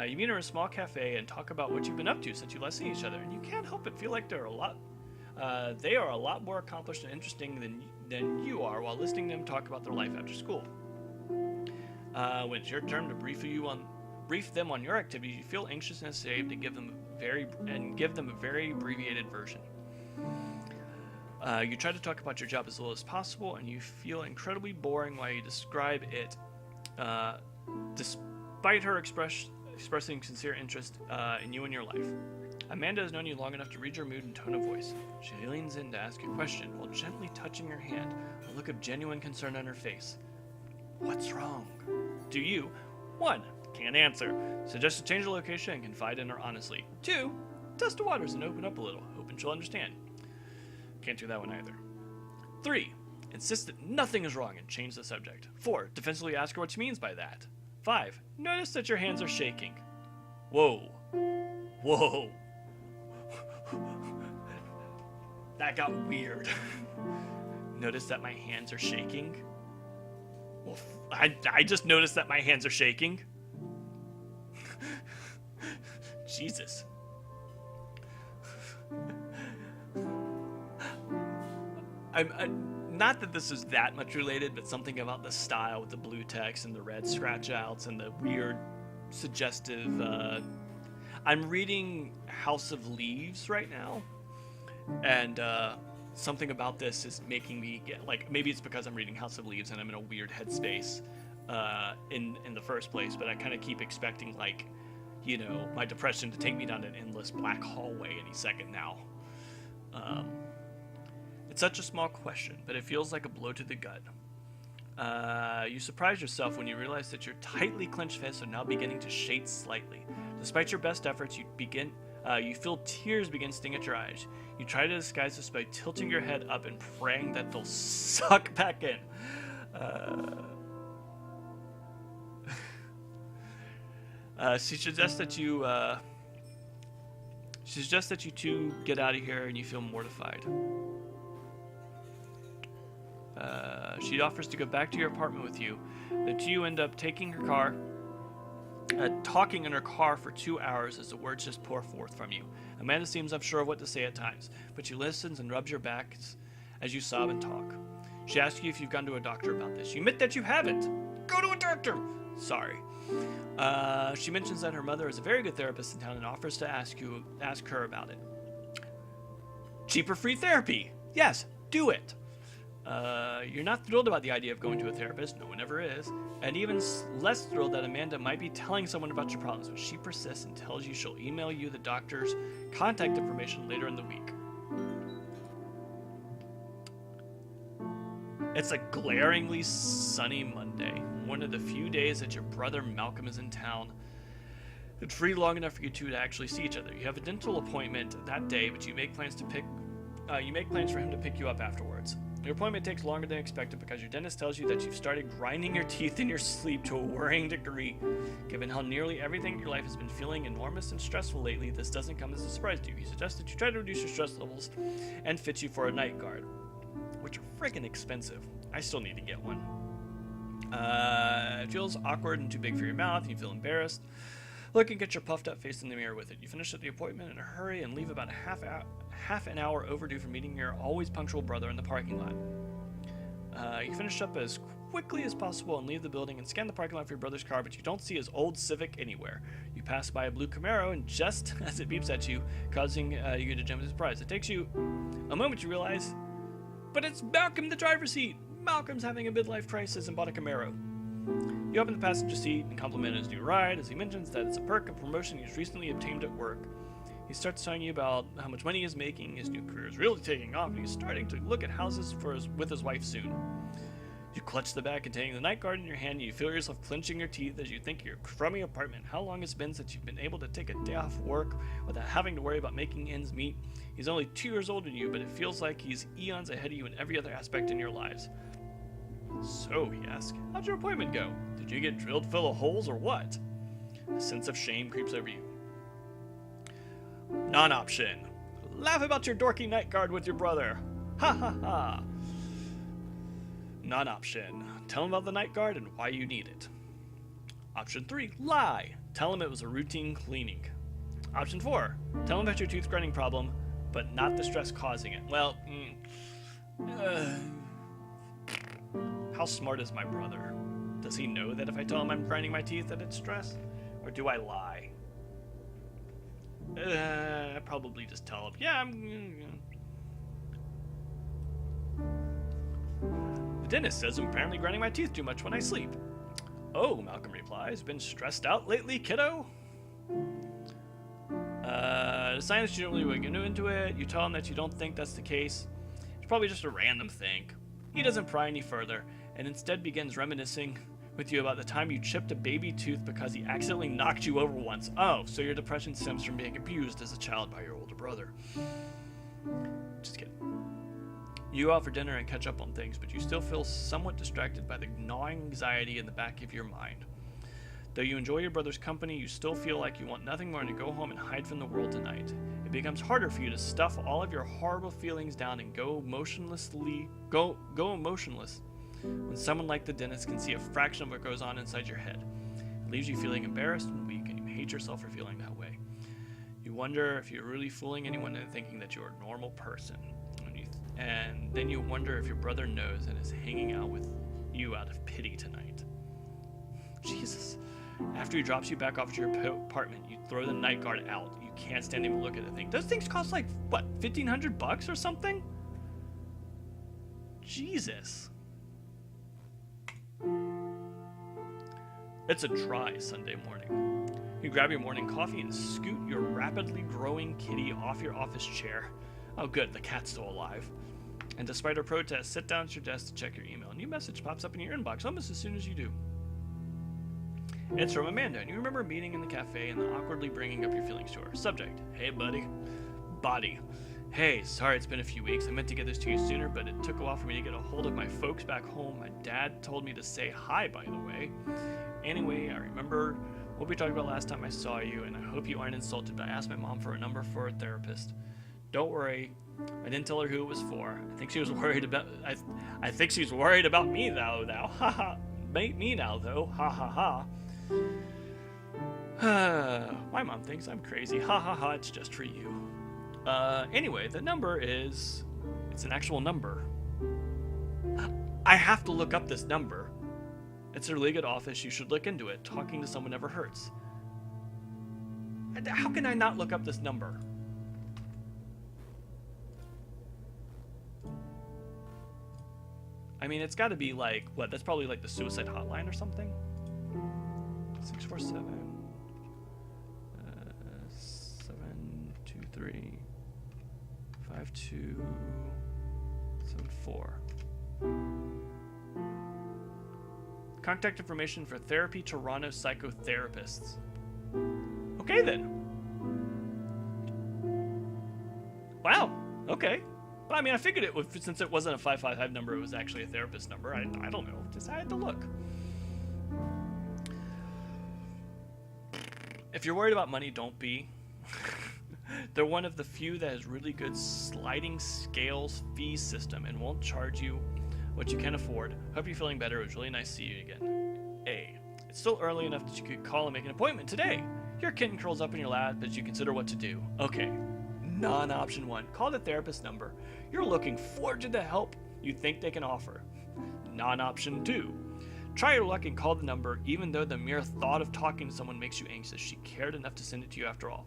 A: You meet her in a small cafe and talk about what you've been up to since you last seen each other, and you can't help but feel like they are a lot more accomplished and interesting than you are while listening to them talk about their life after school. When it's your turn to brief them on your activities, you feel anxious and ashamed to give them a very abbreviated version. You try to talk about your job as little as possible, and you feel incredibly boring while you describe it, despite her expressing sincere interest in you and your life. Amanda has known you long enough to read your mood and tone of voice. She leans in to ask a question while gently touching your hand, a look of genuine concern on her face. What's wrong? Do you? 1. Can't answer. Suggest to change the location and confide in her honestly. 2. Test the waters and open up a little, hoping she'll understand. Can't do that one either. 3. Insist that nothing is wrong and change the subject. 4. Defensively ask her what she means by that. 5. Notice that your hands are shaking. Whoa. Whoa. That got weird. Notice that my hands are shaking? Well, I just noticed that my hands are shaking. Jesus. I'm not that this is that much related, but something about the style with the blue text and the red scratch outs and the weird suggestive I'm reading House of Leaves right now, and something about this is making me get, like, maybe it's because I'm reading House of Leaves and I'm in a weird headspace in the first place, but I kind of keep expecting, like, you know, my depression to take me down an endless black hallway any second now. It's such a small question, but it feels like a blow to the gut. You surprise yourself when you realize that your tightly clenched fists are now beginning to shake slightly. Despite your best efforts, you feel tears begin to sting at your eyes. You try to disguise this by tilting your head up and praying that they'll suck back in. She suggests that you two get out of here, and you feel mortified. She offers to go back to your apartment with you. The two end up talking in her car for 2 hours as the words just pour forth from you. Amanda seems unsure of what to say at times, but she listens and rubs your back as you sob and talk. She asks you if you've gone to a doctor about this. You admit that you haven't. Go to a doctor! Sorry. She mentions that her mother is a very good therapist in town and offers to ask her about it. Cheaper free therapy! Yes, do it! You're not thrilled about the idea of going to a therapist, no one ever is, and even less thrilled that Amanda might be telling someone about your problems, but she persists and tells you she'll email you the doctor's contact information later in the week. It's a glaringly sunny Monday, one of the few days that your brother Malcolm is in town. It's free long enough for you two to actually see each other. You have a dental appointment that day, but you make plans for him to pick you up afterwards. Your appointment takes longer than expected because your dentist tells you that you've started grinding your teeth in your sleep to a worrying degree. Given how nearly everything in your life has been feeling enormous and stressful lately, this doesn't come as a surprise to you. He suggests that you try to reduce your stress levels and fits you for a night guard, which are freaking expensive. I still need to get one. It feels awkward and too big for your mouth, and you feel embarrassed. Looking at your puffed up face in the mirror with it. You finish up the appointment in a hurry and leave about half an hour overdue for meeting your always punctual brother in the parking lot. You finish up as quickly as possible and leave the building and scan the parking lot for your brother's car, but you don't see his old Civic anywhere. You pass by a blue Camaro, and just as it beeps at you, causing you to jump in surprise. It takes you a moment to realize, but it's Malcolm in the driver's seat! Malcolm's having a midlife crisis and bought a Camaro. You open the passenger seat and compliment his new ride as he mentions that it's a perk of promotion he's recently obtained at work. He starts telling you about how much money he's making, his new career is really taking off, and he's starting to look at houses with his wife soon. You clutch the bag containing the night guard in your hand, and you feel yourself clenching your teeth as you think of your crummy apartment. How long it's been since you've been able to take a day off work without having to worry about making ends meet. He's only 2 years older than you, but it feels like he's eons ahead of you in every other aspect in your lives. So, he asks, how'd your appointment go? Did you get drilled full of holes or what? A sense of shame creeps over you. Non-option. Laugh about your dorky night guard with your brother. Ha ha ha. Non-option. Tell him about the night guard and why you need it. Option 3. Lie. Tell him it was a routine cleaning. Option 4. Tell him about your tooth grinding problem, but not the stress causing it. Well, how smart is my brother? Does he know that if I tell him I'm grinding my teeth that it's stress? Or do I lie? I probably just tell him, yeah, The dentist says I'm apparently grinding my teeth too much when I sleep. Oh, Malcolm replies, been stressed out lately, kiddo? The science you don't really get into it. You tell him that you don't think that's the case. It's probably just a random thing. He doesn't pry any further, and instead begins reminiscing with you about the time you chipped a baby tooth because he accidentally knocked you over once. Oh, so your depression stems from being abused as a child by your older brother. Just kidding. You go out for dinner and catch up on things, but you still feel somewhat distracted by the gnawing anxiety in the back of your mind. Though you enjoy your brother's company, you still feel like you want nothing more than to go home and hide from the world tonight. It becomes harder for you to stuff all of your horrible feelings down and go emotionless when someone like the dentist can see a fraction of what goes on inside your head. It leaves you feeling embarrassed and weak, and you hate yourself for feeling that way. You wonder if you're really fooling anyone into thinking that you're a normal person. And then you wonder if your brother knows and is hanging out with you out of pity tonight. Jesus. After he drops you back off to your apartment, you throw the night guard out. You can't stand even look at the thing. Those things cost like, what, $1,500 or something? Jesus. It's a dry Sunday morning. You grab your morning coffee and scoot your rapidly growing kitty off your office chair. Oh good, the cat's still alive. And despite her protest, sit down at your desk to check your email. A new message pops up in your inbox almost as soon as you do. It's from Amanda, and you remember meeting in the cafe and awkwardly bringing up your feelings to her. Subject, hey buddy. Body, hey, sorry it's been a few weeks. I meant to get this to you sooner, but it took a while for me to get a hold of my folks back home. My dad told me to say hi, by the way. Anyway, I remember what we talked about last time I saw you, and I hope you aren't insulted, but I asked my mom for a number for a therapist. Don't worry, I didn't tell her who it was for. I think she was worried about. I think she's worried about me though. Now, haha. Me now though. Ha ha ha. My mom thinks I'm crazy. Ha ha ha. It's just for you. Anyway, the number is. It's an actual number. I have to look up this number. It's a really good office. You should look into it. Talking to someone never hurts. How can I not look up this number? I mean, it's got to be like, what, that's probably like the suicide hotline or something? 647 723 5274. Contact information for Therapy Toronto psychotherapists. Okay then. Wow. Okay. But I mean, I figured it would, since it wasn't a 555 number, it was actually a therapist number. I don't know. Just I had to look. If you're worried about money, don't be. They're one of the few that has really good sliding scales fee system and won't charge you what you can afford. Hope you're feeling better. It was really nice to see you again. A. It's still early enough that you could call and make an appointment today. Your kitten curls up in your lap as you consider what to do. Okay. Non-option 1. Call the therapist number. You're looking forward to the help you think they can offer. Non-option 2. Try your luck and call the number even though the mere thought of talking to someone makes you anxious. She cared enough to send it to you after all.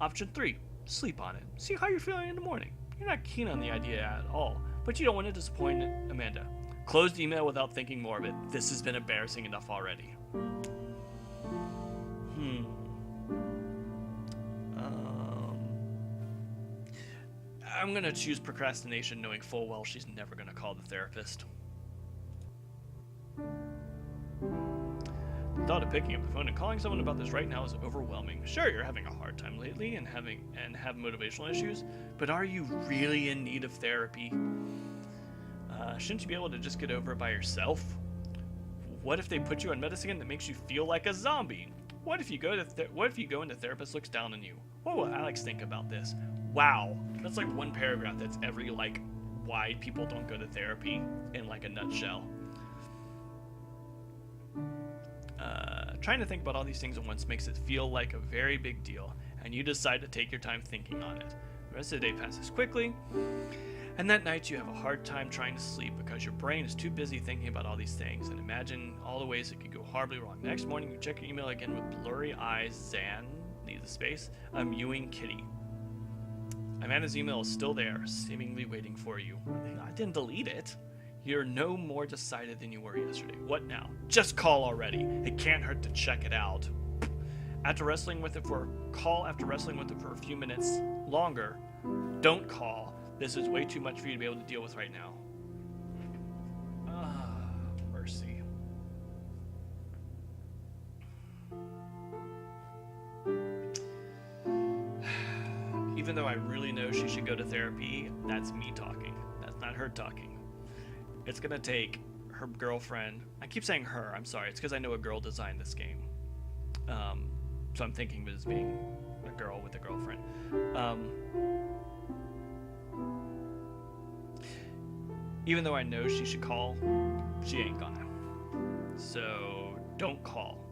A: Option 3. Sleep on it. See how you're feeling in the morning. You're not keen on the idea at all, but you don't want to disappoint Amanda. Close the email without thinking more of it. This has been embarrassing enough already. I'm going to choose procrastination, knowing full well she's never going to call the therapist. The thought of picking up the phone and calling someone about this right now is overwhelming. Sure, you're having a hard time lately and have motivational issues, but are you really in need of therapy? Shouldn't you be able to just get over it by yourself? What if they put you on medicine that makes you feel like a zombie? What if you go and the therapist looks down on you? What will Alex think about this? Wow, that's like one paragraph that's every like why people don't go to therapy in like a nutshell. Trying to think about all these things at once makes it feel like a very big deal, and you decide to take your time thinking on it. The rest of the day passes quickly, and that night you have a hard time trying to sleep because your brain is too busy thinking about all these things and imagine all the ways it could go horribly wrong. Next morning you check your email again with blurry eyes. Zan, needs a space, a mewing kitty. Amanda's email is still there, seemingly waiting for you. I didn't delete it. You're no more decided than you were yesterday. What now? Just call already. It can't hurt to check it out. After wrestling with it for a few minutes longer, don't call. This is way too much for you to be able to deal with right now. Mercy. Even though I really know she should go to therapy, that's me talking. That's not her talking. It's gonna take her girlfriend. I keep saying her, I'm sorry. It's because I know a girl designed this game. So I'm thinking of it as being a girl with a girlfriend. Even though I know she should call, she ain't gonna. So don't call.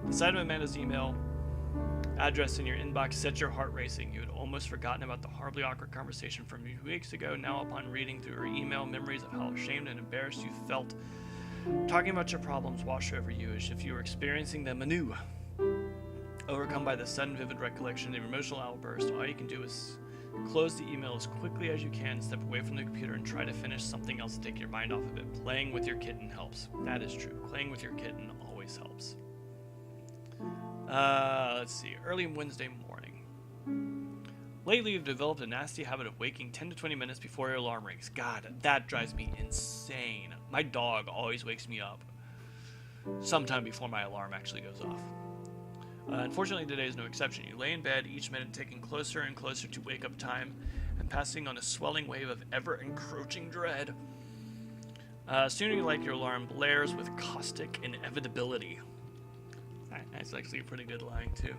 A: The side of Amanda's email address in your inbox sets your heart racing. You had almost forgotten about the horribly awkward conversation from 2 weeks ago. Now, upon reading through her email, memories of how ashamed and embarrassed you felt talking about your problems wash over you as if you were experiencing them anew. Overcome by the sudden vivid recollection of the emotional outburst, all you can do is close the email as quickly as you can, step away from the computer, and try to finish something else to take your mind off of it. Playing with your kitten helps. That is true. Playing with your kitten always helps. Let's see. Early Wednesday morning. Lately, you've developed a nasty habit of waking 10 to 20 minutes before your alarm rings. God, that drives me insane. My dog always wakes me up sometime before my alarm actually goes off. Unfortunately, today is no exception. You lay in bed, each minute taking closer and closer to wake-up time and passing on a swelling wave of ever-encroaching dread. Sooner you like your alarm blares with caustic inevitability. That's actually a pretty good line, too.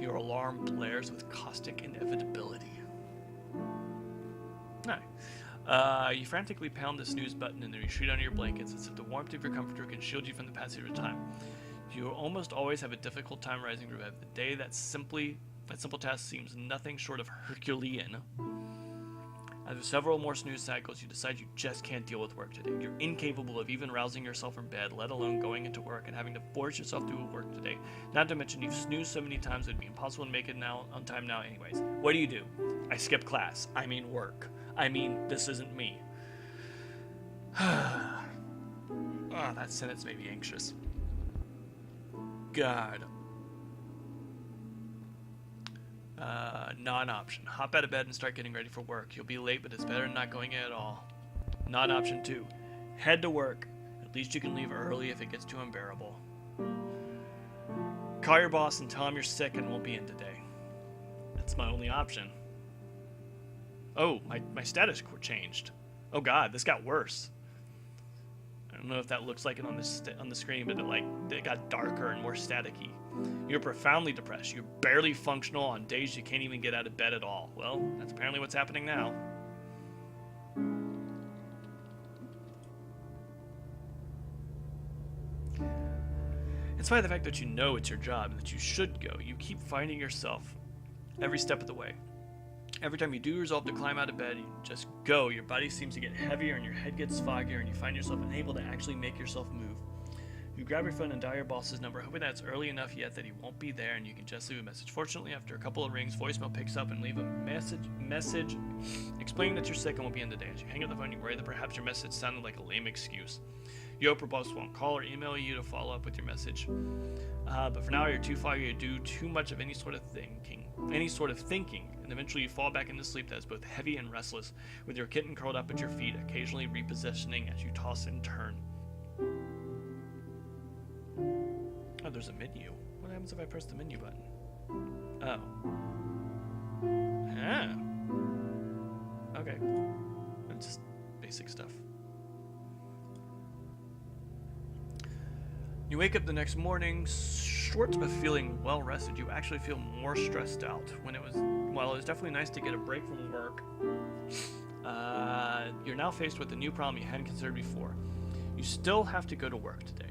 A: Your alarm blares with caustic inevitability. No. You frantically pound the snooze button and then retreat under your blankets as if the warmth of your comforter can shield you from the passage of time. You almost always have a difficult time rising to bed. The day that simple task seems nothing short of Herculean. After several more snooze cycles, you decide you just can't deal with work today. You're incapable of even rousing yourself from bed, let alone going into work and having to force yourself to work today. Not to mention you've snoozed so many times it would be impossible to make it on time now anyways. What do? I skip class. I mean work. I mean, this isn't me. Oh, that sentence made me anxious. God. Non-option. Hop out of bed and start getting ready for work. You'll be late, but it's better than not going in at all. Non-option 2. Head to work. At least you can leave early if it gets too unbearable. Call your boss and tell him you're sick and won't be in today. That's my only option. Oh, my status changed. Oh god, this got worse. I don't know if that looks like it on the screen, but it got darker and more staticky. You're profoundly depressed. You're barely functional on days you can't even get out of bed at all. Well, that's apparently what's happening now. In spite of the fact that you know it's your job and that you should go, you keep finding yourself every step of the way. Every time you do resolve to climb out of bed, you just go. Your body seems to get heavier and your head gets foggier and you find yourself unable to actually make yourself move. You grab your phone and dial your boss's number, hoping that it's early enough yet that he won't be there and you can just leave a message. Fortunately, after a couple of rings, voicemail picks up and leave a message explaining that you're sick and won't be in today. As you hang up the phone, you worry that perhaps your message sounded like a lame excuse. You hope your boss won't call or email you to follow up with your message. But for now, you're too foggy to do too much of any sort of thinking, and eventually you fall back into sleep that is both heavy and restless, with your kitten curled up at your feet, occasionally repositioning as you toss and turn. Oh, there's a menu. What happens if I press the menu button? Oh. Ah. Okay. That's just basic stuff. You wake up the next morning, short of feeling well rested, you actually feel more stressed out. While it was definitely nice to get a break from work, you're now faced with a new problem you hadn't considered before. You still have to go to work today.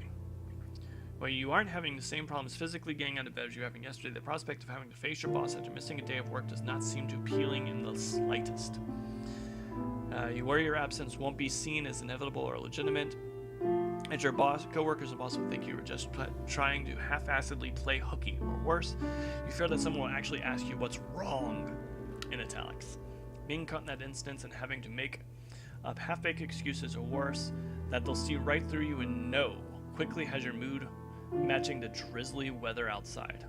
A: While you aren't having the same problems physically getting out of bed as you were having yesterday, the prospect of having to face your boss after missing a day of work does not seem too appealing in the slightest. You worry your absence won't be seen as inevitable or legitimate, and your coworkers and boss will think you were just trying to half-assedly play hooky, or worse, you fear that someone will actually ask you what's wrong, in italics. Being caught in that instance and having to make up half-baked excuses, or worse, that they'll see right through you and know quickly has your mood matching the drizzly weather outside.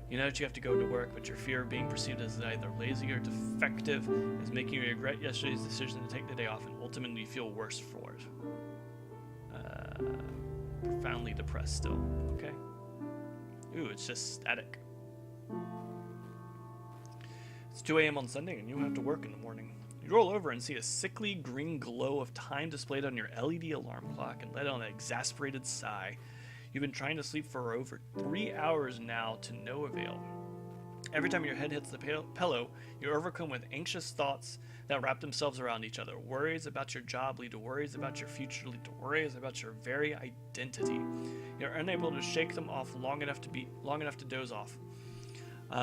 A: You know that you have to go to work, but your fear of being perceived as either lazy or defective is making you regret yesterday's decision to take the day off and ultimately feel worse for it. Profoundly depressed still. Okay. Ooh, it's just static. It's 2 a.m. on Sunday and you have to work in the morning. You roll over and see a sickly green glow of time displayed on your LED alarm clock and let out an exasperated sigh. You've been trying to sleep for over 3 hours now to no avail. Every time your head hits the pillow, you're overcome with anxious thoughts that wrap themselves around each other. Worries about your job lead to worries about your future lead to worries about your very identity. You're unable to shake them off long enough to doze off.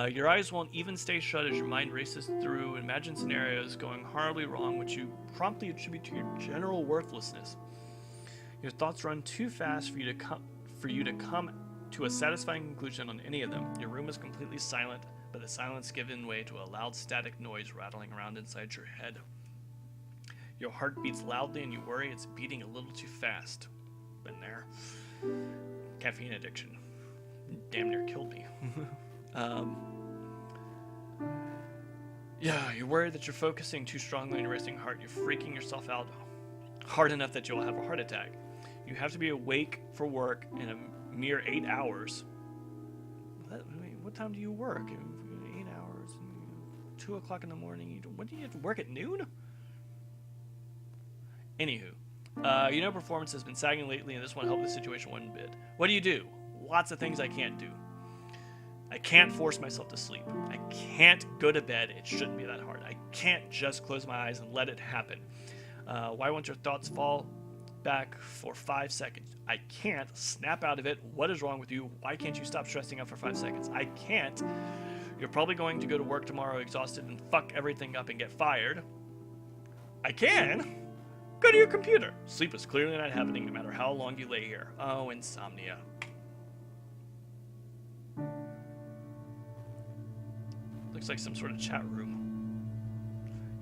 A: Your eyes won't even stay shut as your mind races through imagined scenarios going horribly wrong, which you promptly attribute to your general worthlessness. Your thoughts run too fast for you to come to a satisfying conclusion on any of them. Your room is completely silent, but the silence gives way to a loud static noise rattling around inside your head. Your heart beats loudly and you worry it's beating a little too fast. Been there. Caffeine addiction. Damn near killed me. You're worried that you're focusing too strongly on your racing heart. You're freaking yourself out hard enough that you'll have a heart attack. You have to be awake for work in a mere 8 hours. What time do you work? 8 hours. 2 o'clock in the morning. What do you have to work at noon? Anywho, performance has been sagging lately, and this won't help the situation one bit. What do? Lots of things I can't do. I can't force myself to sleep. I can't go to bed. It shouldn't be that hard. I can't just close my eyes and let it happen. Why won't your thoughts fall back for 5 seconds? I can't snap out of it. What is wrong with you? Why can't you stop stressing out for 5 seconds? I can't. You're probably going to go to work tomorrow exhausted and fuck everything up and get fired. I can. Go to your computer. Sleep is clearly not happening no matter how long you lay here. Oh, insomnia. Looks like some sort of chat room.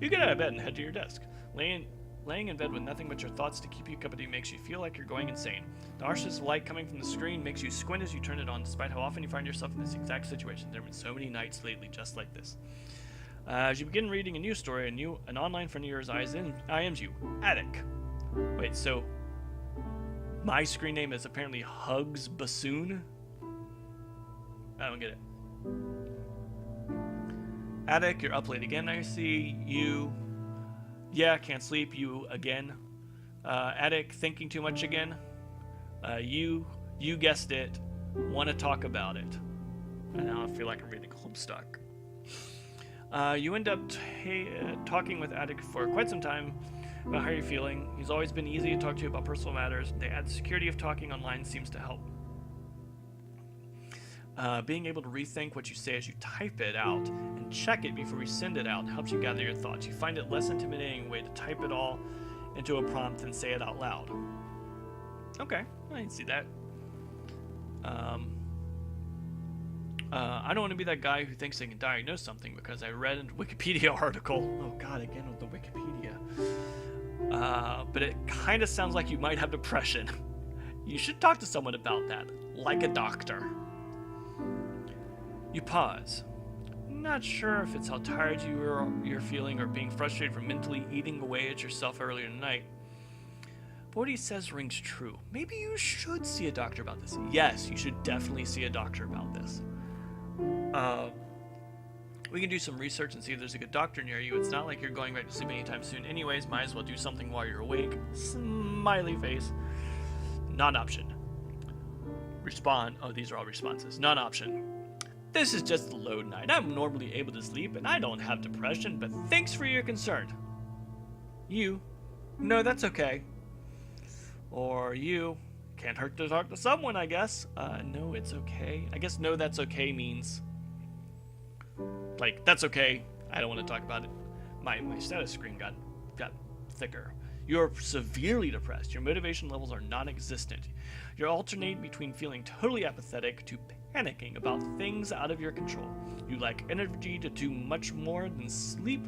A: You get out of bed and head to your desk. Laying in bed with nothing but your thoughts to keep you company makes you feel like you're going insane. The harshest light coming from the screen makes you squint as you turn it on, despite how often you find yourself in this exact situation. There have been so many nights lately just like this. As you begin reading a news story, an online friend of yours IMs you. Attic. Wait, so my screen name is apparently Hugs Bassoon? I don't get it. Attic, you're up late again, I see. You, yeah, can't sleep. You again. Attic, thinking too much again. You guessed it, want to talk about it. And now I feel like I'm reading Homestuck. You end up talking with Attic for quite some time about how you're feeling. He's always been easy to talk to about personal matters. The added security of talking online seems to help. Being able to rethink what you say as you type it out and check it before you send it out helps you gather your thoughts. You find it less intimidating way to type it all into a prompt than say it out loud. Okay, I can see that. I don't want to be that guy who thinks they can diagnose something because I read a Wikipedia article. Oh god, again with the Wikipedia. But it kind of sounds like you might have depression. You should talk to someone about that, like a doctor. You pause. Not sure if it's how tired you're feeling or being frustrated from mentally eating away at yourself earlier tonight. But what he says rings true. Maybe you should see a doctor about this. Yes, you should definitely see a doctor about this. We can do some research and see if there's a good doctor near you. It's not like you're going back to sleep anytime soon anyways. Might as well do something while you're awake. Smiley face. Non-option. Respond. Oh, these are all responses. Non-option. This is just a low night. I'm normally able to sleep and I don't have depression, but thanks for your concern. You. No, that's okay. Or you. Can't hurt to talk to someone, I guess. No, it's okay. I guess no, that's okay means... like, that's okay. I don't want to talk about it. My status screen got thicker. You're severely depressed. Your motivation levels are non-existent. You're alternating between feeling totally apathetic to panicking about things out of your control. You lack energy to do much more than sleep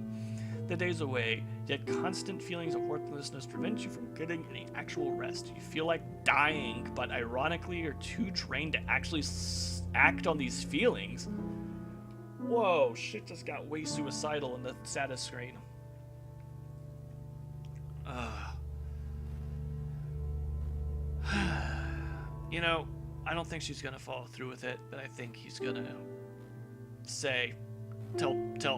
A: the days away, yet constant feelings of worthlessness prevent you from getting any actual rest. You feel like dying, but ironically you're too drained to actually act on these feelings. Whoa, shit just got way suicidal in the status screen. You know, I don't think she's gonna follow through with it, but I think he's gonna say, tell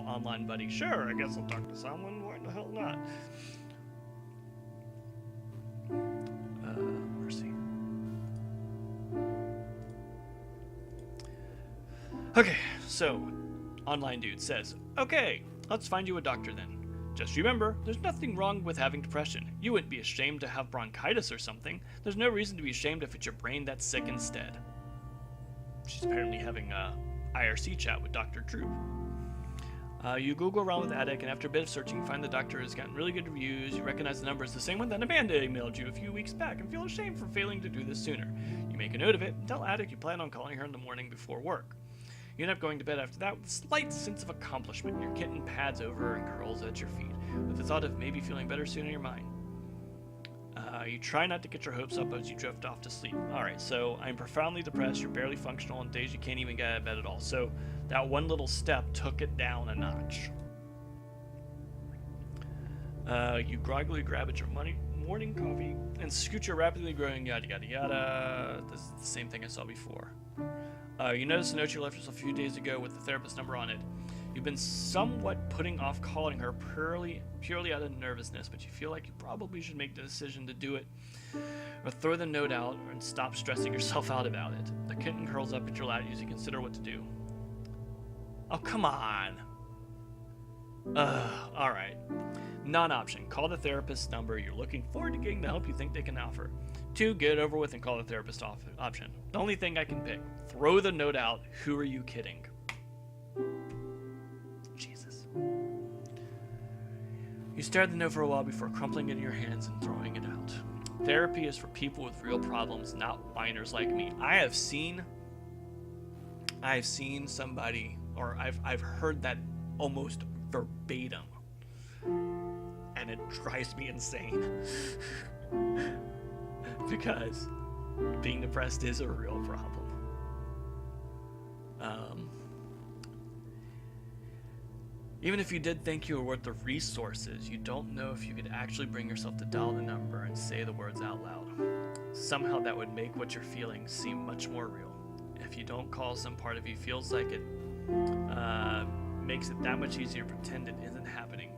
A: online buddy, sure, I guess I'll talk to someone, why the hell not? Mercy. Okay, so, online dude says, okay, let's find you a doctor then. Just remember, there's nothing wrong with having depression. You wouldn't be ashamed to have bronchitis or something. There's no reason to be ashamed if it's your brain that's sick instead. She's apparently having a IRC chat with Dr. Droop. You Google around with Attic, and after a bit of searching, you find the doctor has gotten really good reviews. You recognize the number is the same one that Amanda emailed you a few weeks back and feel ashamed for failing to do this sooner. You make a note of it and tell Attic you plan on calling her in the morning before work. You end up going to bed after that with a slight sense of accomplishment. Your kitten pads over and curls at your feet, with the thought of maybe feeling better soon in your mind. You try not to get your hopes up as you drift off to sleep. Alright, so I'm profoundly depressed, you're barely functional, on days you can't even get out of bed at all. So that one little step took it down a notch. You groggily grab at your morning coffee and scoot your rapidly growing yada yada yada. This is the same thing I saw before. You notice a note you left us a few days ago with the therapist number on it. You've been somewhat putting off calling her purely out of nervousness, but you feel like you probably should make the decision to do it, or throw the note out and stop stressing yourself out about it. The kitten curls up at your lap as you consider what to do. Oh, come on. Alright. Non-option. Call the therapist's number. You're looking forward to getting the help you think they can offer. 2. Get it over with and call the therapist option. The only thing I can pick. Throw the note out. Who are you kidding? Jesus. You stare at the note for a while before crumpling it in your hands and throwing it out. Therapy is for people with real problems, not whiners like me. I've seen somebody, or I've heard that almost verbatim, and it drives me insane. Because being depressed is a real problem. Even if you did think you were worth the resources, you don't know if you could actually bring yourself to dial the number and say the words out loud. Somehow that would make what you're feeling seem much more real. If you don't call, some part of you feels like it makes it that much easier to pretend it isn't happening.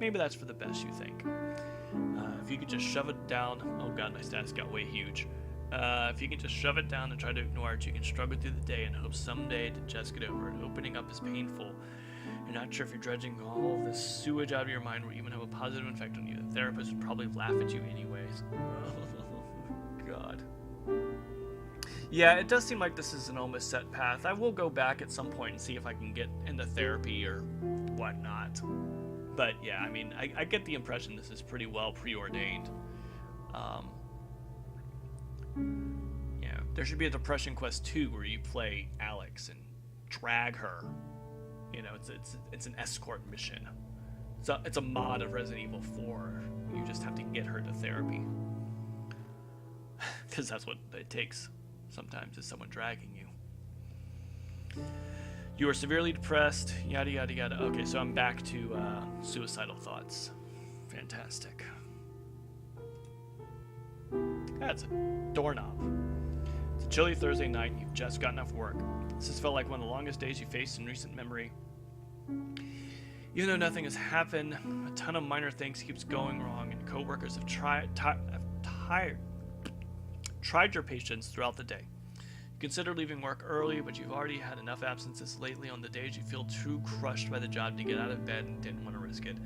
A: Maybe that's for the best, you think. If you could just shove it down... Oh god, my stats got way huge. If you can just shove it down and try to ignore it, you can struggle through the day and hope someday to just get over it. Opening up is painful. You're not sure if you're dredging all of this sewage out of your mind will even have a positive effect on you. The therapist would probably laugh at you anyways. Oh, God. Yeah, it does seem like this is an almost set path. I will go back at some point and see if I can get into therapy or whatnot. But yeah, I mean, I get the impression this is pretty well preordained. Yeah, there should be a Depression Quest 2 where you play Alex and drag her. You know, it's an escort mission. It's a mod of Resident Evil 4. You just have to get her to therapy. Because that's what it takes sometimes, is someone dragging you. You are severely depressed, yada yada yada. Okay, so I'm back to suicidal thoughts. Fantastic. That's a doorknob. It's a chilly Thursday night and you've just gotten off work. This has felt like one of the longest days you faced in recent memory. Even though nothing has happened, a ton of minor things keeps going wrong, and coworkers have tried your patience throughout the day. You consider leaving work early, but you've already had enough absences lately on the days you feel too crushed by the job to get out of bed and didn't want to risk it.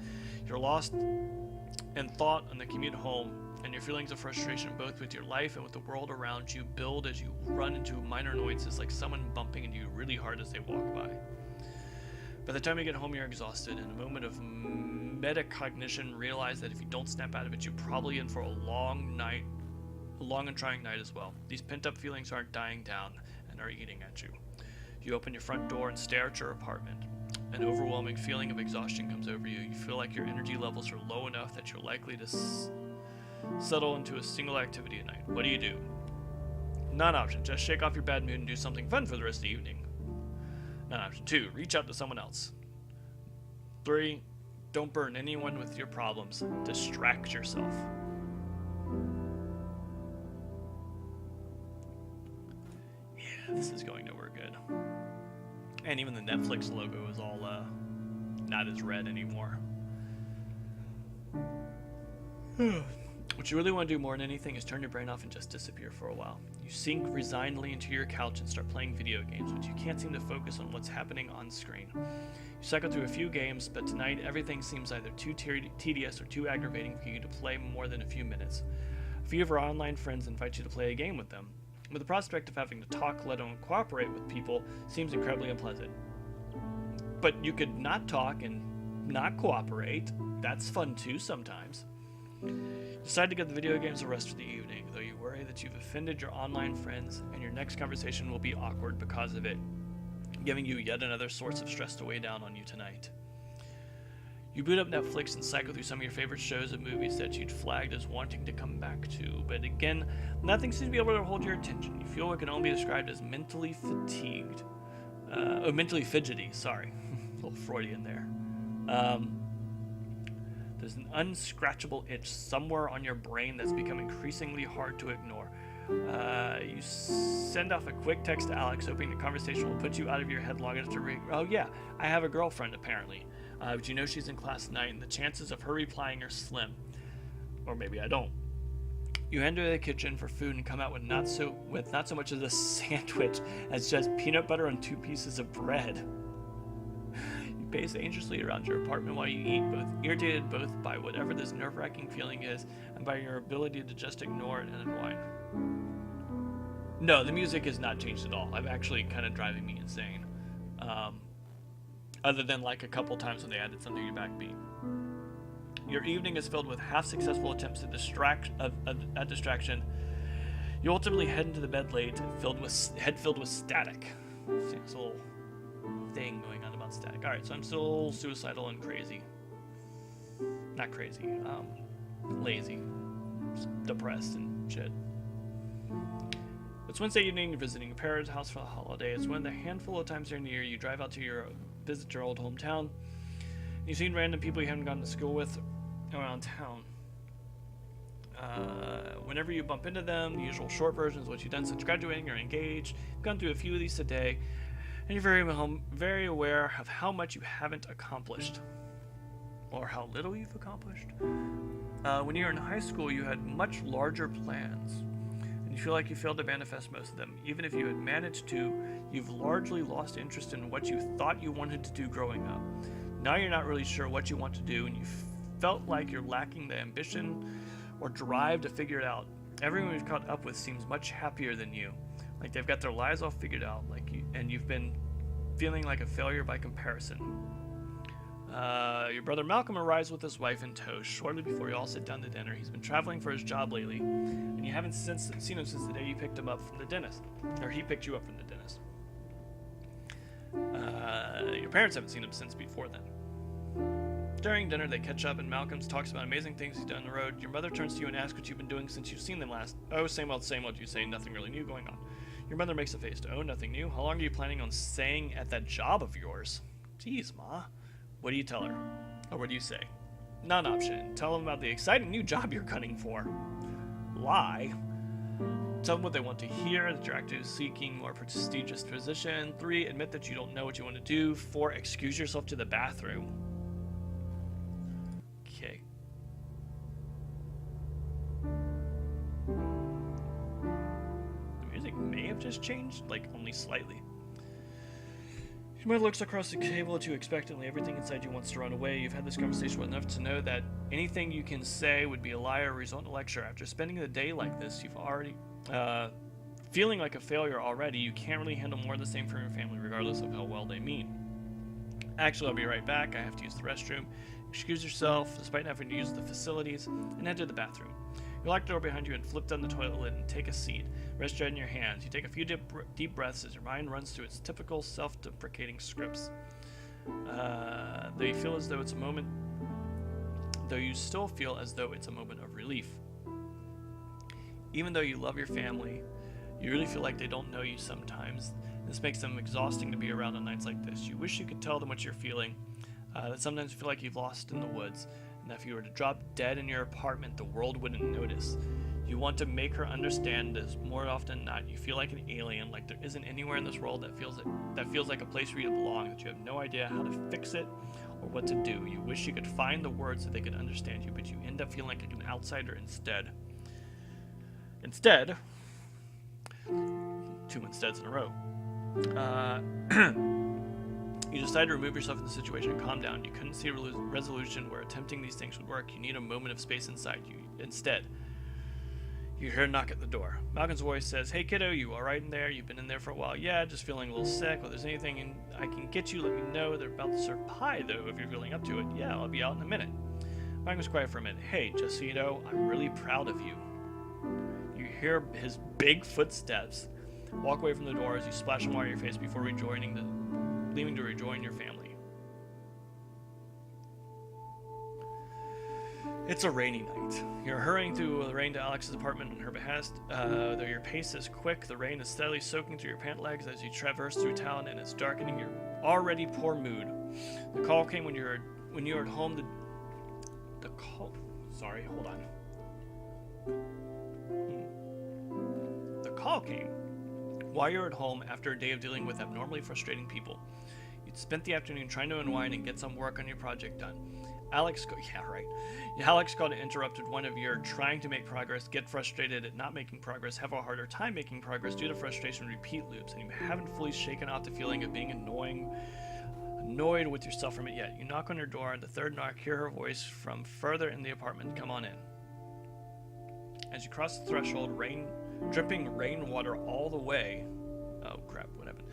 A: You're lost in thought on the commute home, and your feelings of frustration both with your life and with the world around you build as you run into minor annoyances like someone bumping into you really hard as they walk by. By the time you get home, you're exhausted. In a moment of metacognition, realize that if you don't snap out of it, you're probably in for a long and trying night as well. These pent-up feelings aren't dying down and are eating at you. You open your front door and stare at your apartment. An overwhelming feeling of exhaustion comes over you. You feel like your energy levels are low enough that you're likely to settle into a single activity at night. What do? Non-option, just shake off your bad mood and do something fun for the rest of the evening. Non-option 2, reach out to someone else. 3, don't burden anyone with your problems. Distract yourself. Yeah, this is going nowhere good. And even the Netflix logo is all not as red anymore. What you really want to do more than anything is turn your brain off and just disappear for a while. You sink resignedly into your couch and start playing video games, but you can't seem to focus on what's happening on screen. You cycle through a few games, but tonight everything seems either too tedious or too aggravating for you to play more than a few minutes. A few of our online friends invite you to play a game with them, but the prospect of having to talk, let alone cooperate with people, seems incredibly unpleasant. But you could not talk and not cooperate. That's fun too sometimes. Decide to give the video games the rest of the evening, though you worry that you've offended your online friends and your next conversation will be awkward because of it, giving you yet another source of stress to weigh down on you tonight. You boot up Netflix and cycle through some of your favorite shows and movies that you'd flagged as wanting to come back to, but again, nothing seems to be able to hold your attention. You feel what can only be described as mentally fatigued. Mentally fidgety, sorry. A little Freudian there. There's an unscratchable itch somewhere on your brain that's become increasingly hard to ignore. You send off a quick text to Alex, hoping the conversation will put you out of your head long enough to oh yeah, I have a girlfriend apparently. But you know she's in class tonight, and the chances of her replying are slim. Or maybe I don't. You enter the kitchen for food and come out with not so much as a sandwich as just peanut butter and 2 pieces of bread. You pace anxiously around your apartment while you eat, irritated both by whatever this nerve-wracking feeling is and by your ability to just ignore it and unwind. No, the music has not changed at all. I'm actually kind of driving me insane. Other than like a couple times when they added something to your backbeat. Your evening is filled with half-successful attempts to distraction. You ultimately head into the bed late, filled with static. See, this little thing going on about static. All right, so I'm still suicidal and crazy. Not crazy. Lazy, depressed, and shit. It's Wednesday evening. You're visiting your parents' house for the holiday. It's one of the handful of times during the year you drive out to visit your old hometown. You've seen random people you haven't gone to school with around town. Whenever you bump into them, the usual short version is what you've done since graduating or engaged. You've gone through a few of these today, and you're very aware of how much you haven't accomplished, or how little you've accomplished. When you were in high school, you had much larger plans, and you feel like you failed to manifest most of them. Even if you had managed to, you've largely lost interest in what you thought you wanted to do growing up. Now you're not really sure what you want to do, and you felt like you're lacking the ambition or drive to figure it out. Everyone you've caught up with seems much happier than you, like they've got their lives all figured out, and you've been feeling like a failure by comparison. Your brother Malcolm arrives with his wife in tow shortly before you all sit down to dinner. He's been traveling for his job lately, and you haven't seen him since the day you picked him up from the dentist, or he picked you up from the dentist. Your parents haven't seen him since before then. During dinner, they catch up, and Malcolm talks about amazing things he's done on the road. Your mother turns to you and asks what you've been doing since you've seen them last. Oh, same old, you say. Nothing really new going on. Your mother makes a face. Oh, nothing new. How long are you planning on staying at that job of yours? Geez, Ma. What do you tell her? Or what do you say? Not an option. Tell them about the exciting new job you're gunning for. Lie. Tell them what they want to hear, that you're actively seeking more prestigious position. 3, admit that you don't know what you want to do. 4, excuse yourself to the bathroom. Okay. The music may have just changed, like only slightly. Your mother looks across the table at you expectantly. Everything inside you wants to run away. You've had this conversation well enough to know that anything you can say would be a lie or result in a lecture. After spending the day like this, you've already feeling like a failure already. You can't really handle more of the same from your family, regardless of how well they mean. Actually, I'll be right back. I have to use the restroom. Excuse yourself, despite having to use the facilities, and enter the bathroom. You lock the door behind you and flip down the toilet lid and take a seat. Rest your head in your hands. You take a few deep breaths as your mind runs through its typical self-deprecating scripts. Though you feel as though it's a moment, though you still feel as though it's a moment of relief. Even though you love your family, you really feel like they don't know you sometimes. This makes them exhausting to be around on nights like this. You wish you could tell them what you're feeling. That sometimes you feel like you've lost in the woods, and that if you were to drop dead in your apartment, the world wouldn't notice. You want to make her understand this. More often than not, you feel like an alien, like there isn't anywhere in this world that feels like a place where you belong, that you have no idea how to fix it or what to do. You wish you could find the words so they could understand you, but you end up feeling like an outsider instead. Instead, 2 insteads in a row. You decide to remove yourself from the situation and calm down. You couldn't see a resolution where attempting these things would work. You need a moment of space inside you. Instead, you hear a knock at the door. Malcolm's voice says, "Hey kiddo, you alright in there? You've been in there for a while." "Yeah, just feeling a little sick. Well, if there's anything I can get you, let me know. They're about to serve pie, though, if you're feeling up to it." "Yeah, I'll be out in a minute." Malcolm's quiet for a minute. "Hey, just so you know, I'm really proud of you." You hear his big footsteps walk away from the door as you splash some water in your face before leaving to rejoin your family. It's a rainy night. You're hurrying through the rain to Alex's apartment on her behest. Though your pace is quick, the rain is steadily soaking through your pant legs as you traverse through town, and it's darkening your already poor mood. The call came when you were at home. The call. Sorry, hold on. The call came while you're at home after a day of dealing with abnormally frustrating people. You'd spent the afternoon trying to unwind and get some work on your project done. Alex called and interrupted one of your trying to make progress, get frustrated at not making progress, have a harder time making progress due to frustration repeat loops, and you haven't fully shaken off the feeling of being annoyed with yourself from it yet. You knock on her door, and the third knock, hear her voice from further in the apartment. "Come on in." As you cross the threshold, dripping rainwater all the way. Oh crap, what happened?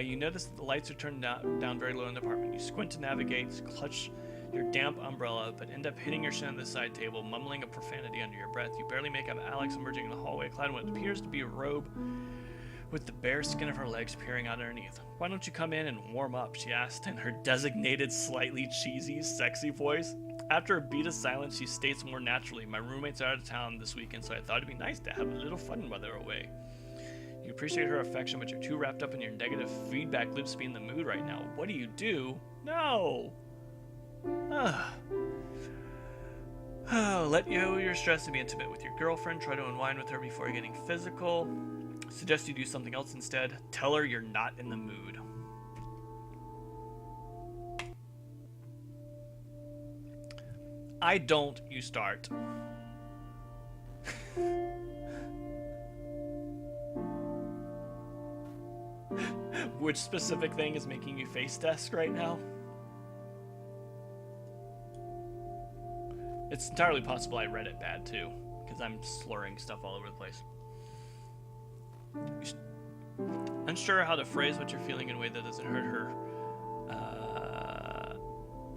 A: You notice that the lights are turned down very low in the apartment. You squint to navigate, clutch your damp umbrella, but end up hitting your shin on the side table, mumbling a profanity under your breath. You barely make out Alex emerging in the hallway, clad in what appears to be a robe with the bare skin of her legs peering out underneath. "Why don't you come in and warm up?" she asked in her designated, slightly cheesy, sexy voice. After a beat of silence, she states more naturally, "My roommates are out of town this weekend, so I thought it'd be nice to have a little fun while they're away." You appreciate her affection, but you're too wrapped up in your negative feedback loops to be in the mood right now. What do? No! Let go your stress and be intimate with your girlfriend. Try to unwind with her before getting physical. Suggest you do something else instead. Tell her you're not in the mood. I don't, you start. Which specific thing is making you face desk right now? It's entirely possible I read it bad too, because I'm slurring stuff all over the place. Unsure how to phrase what you're feeling in a way that doesn't hurt her.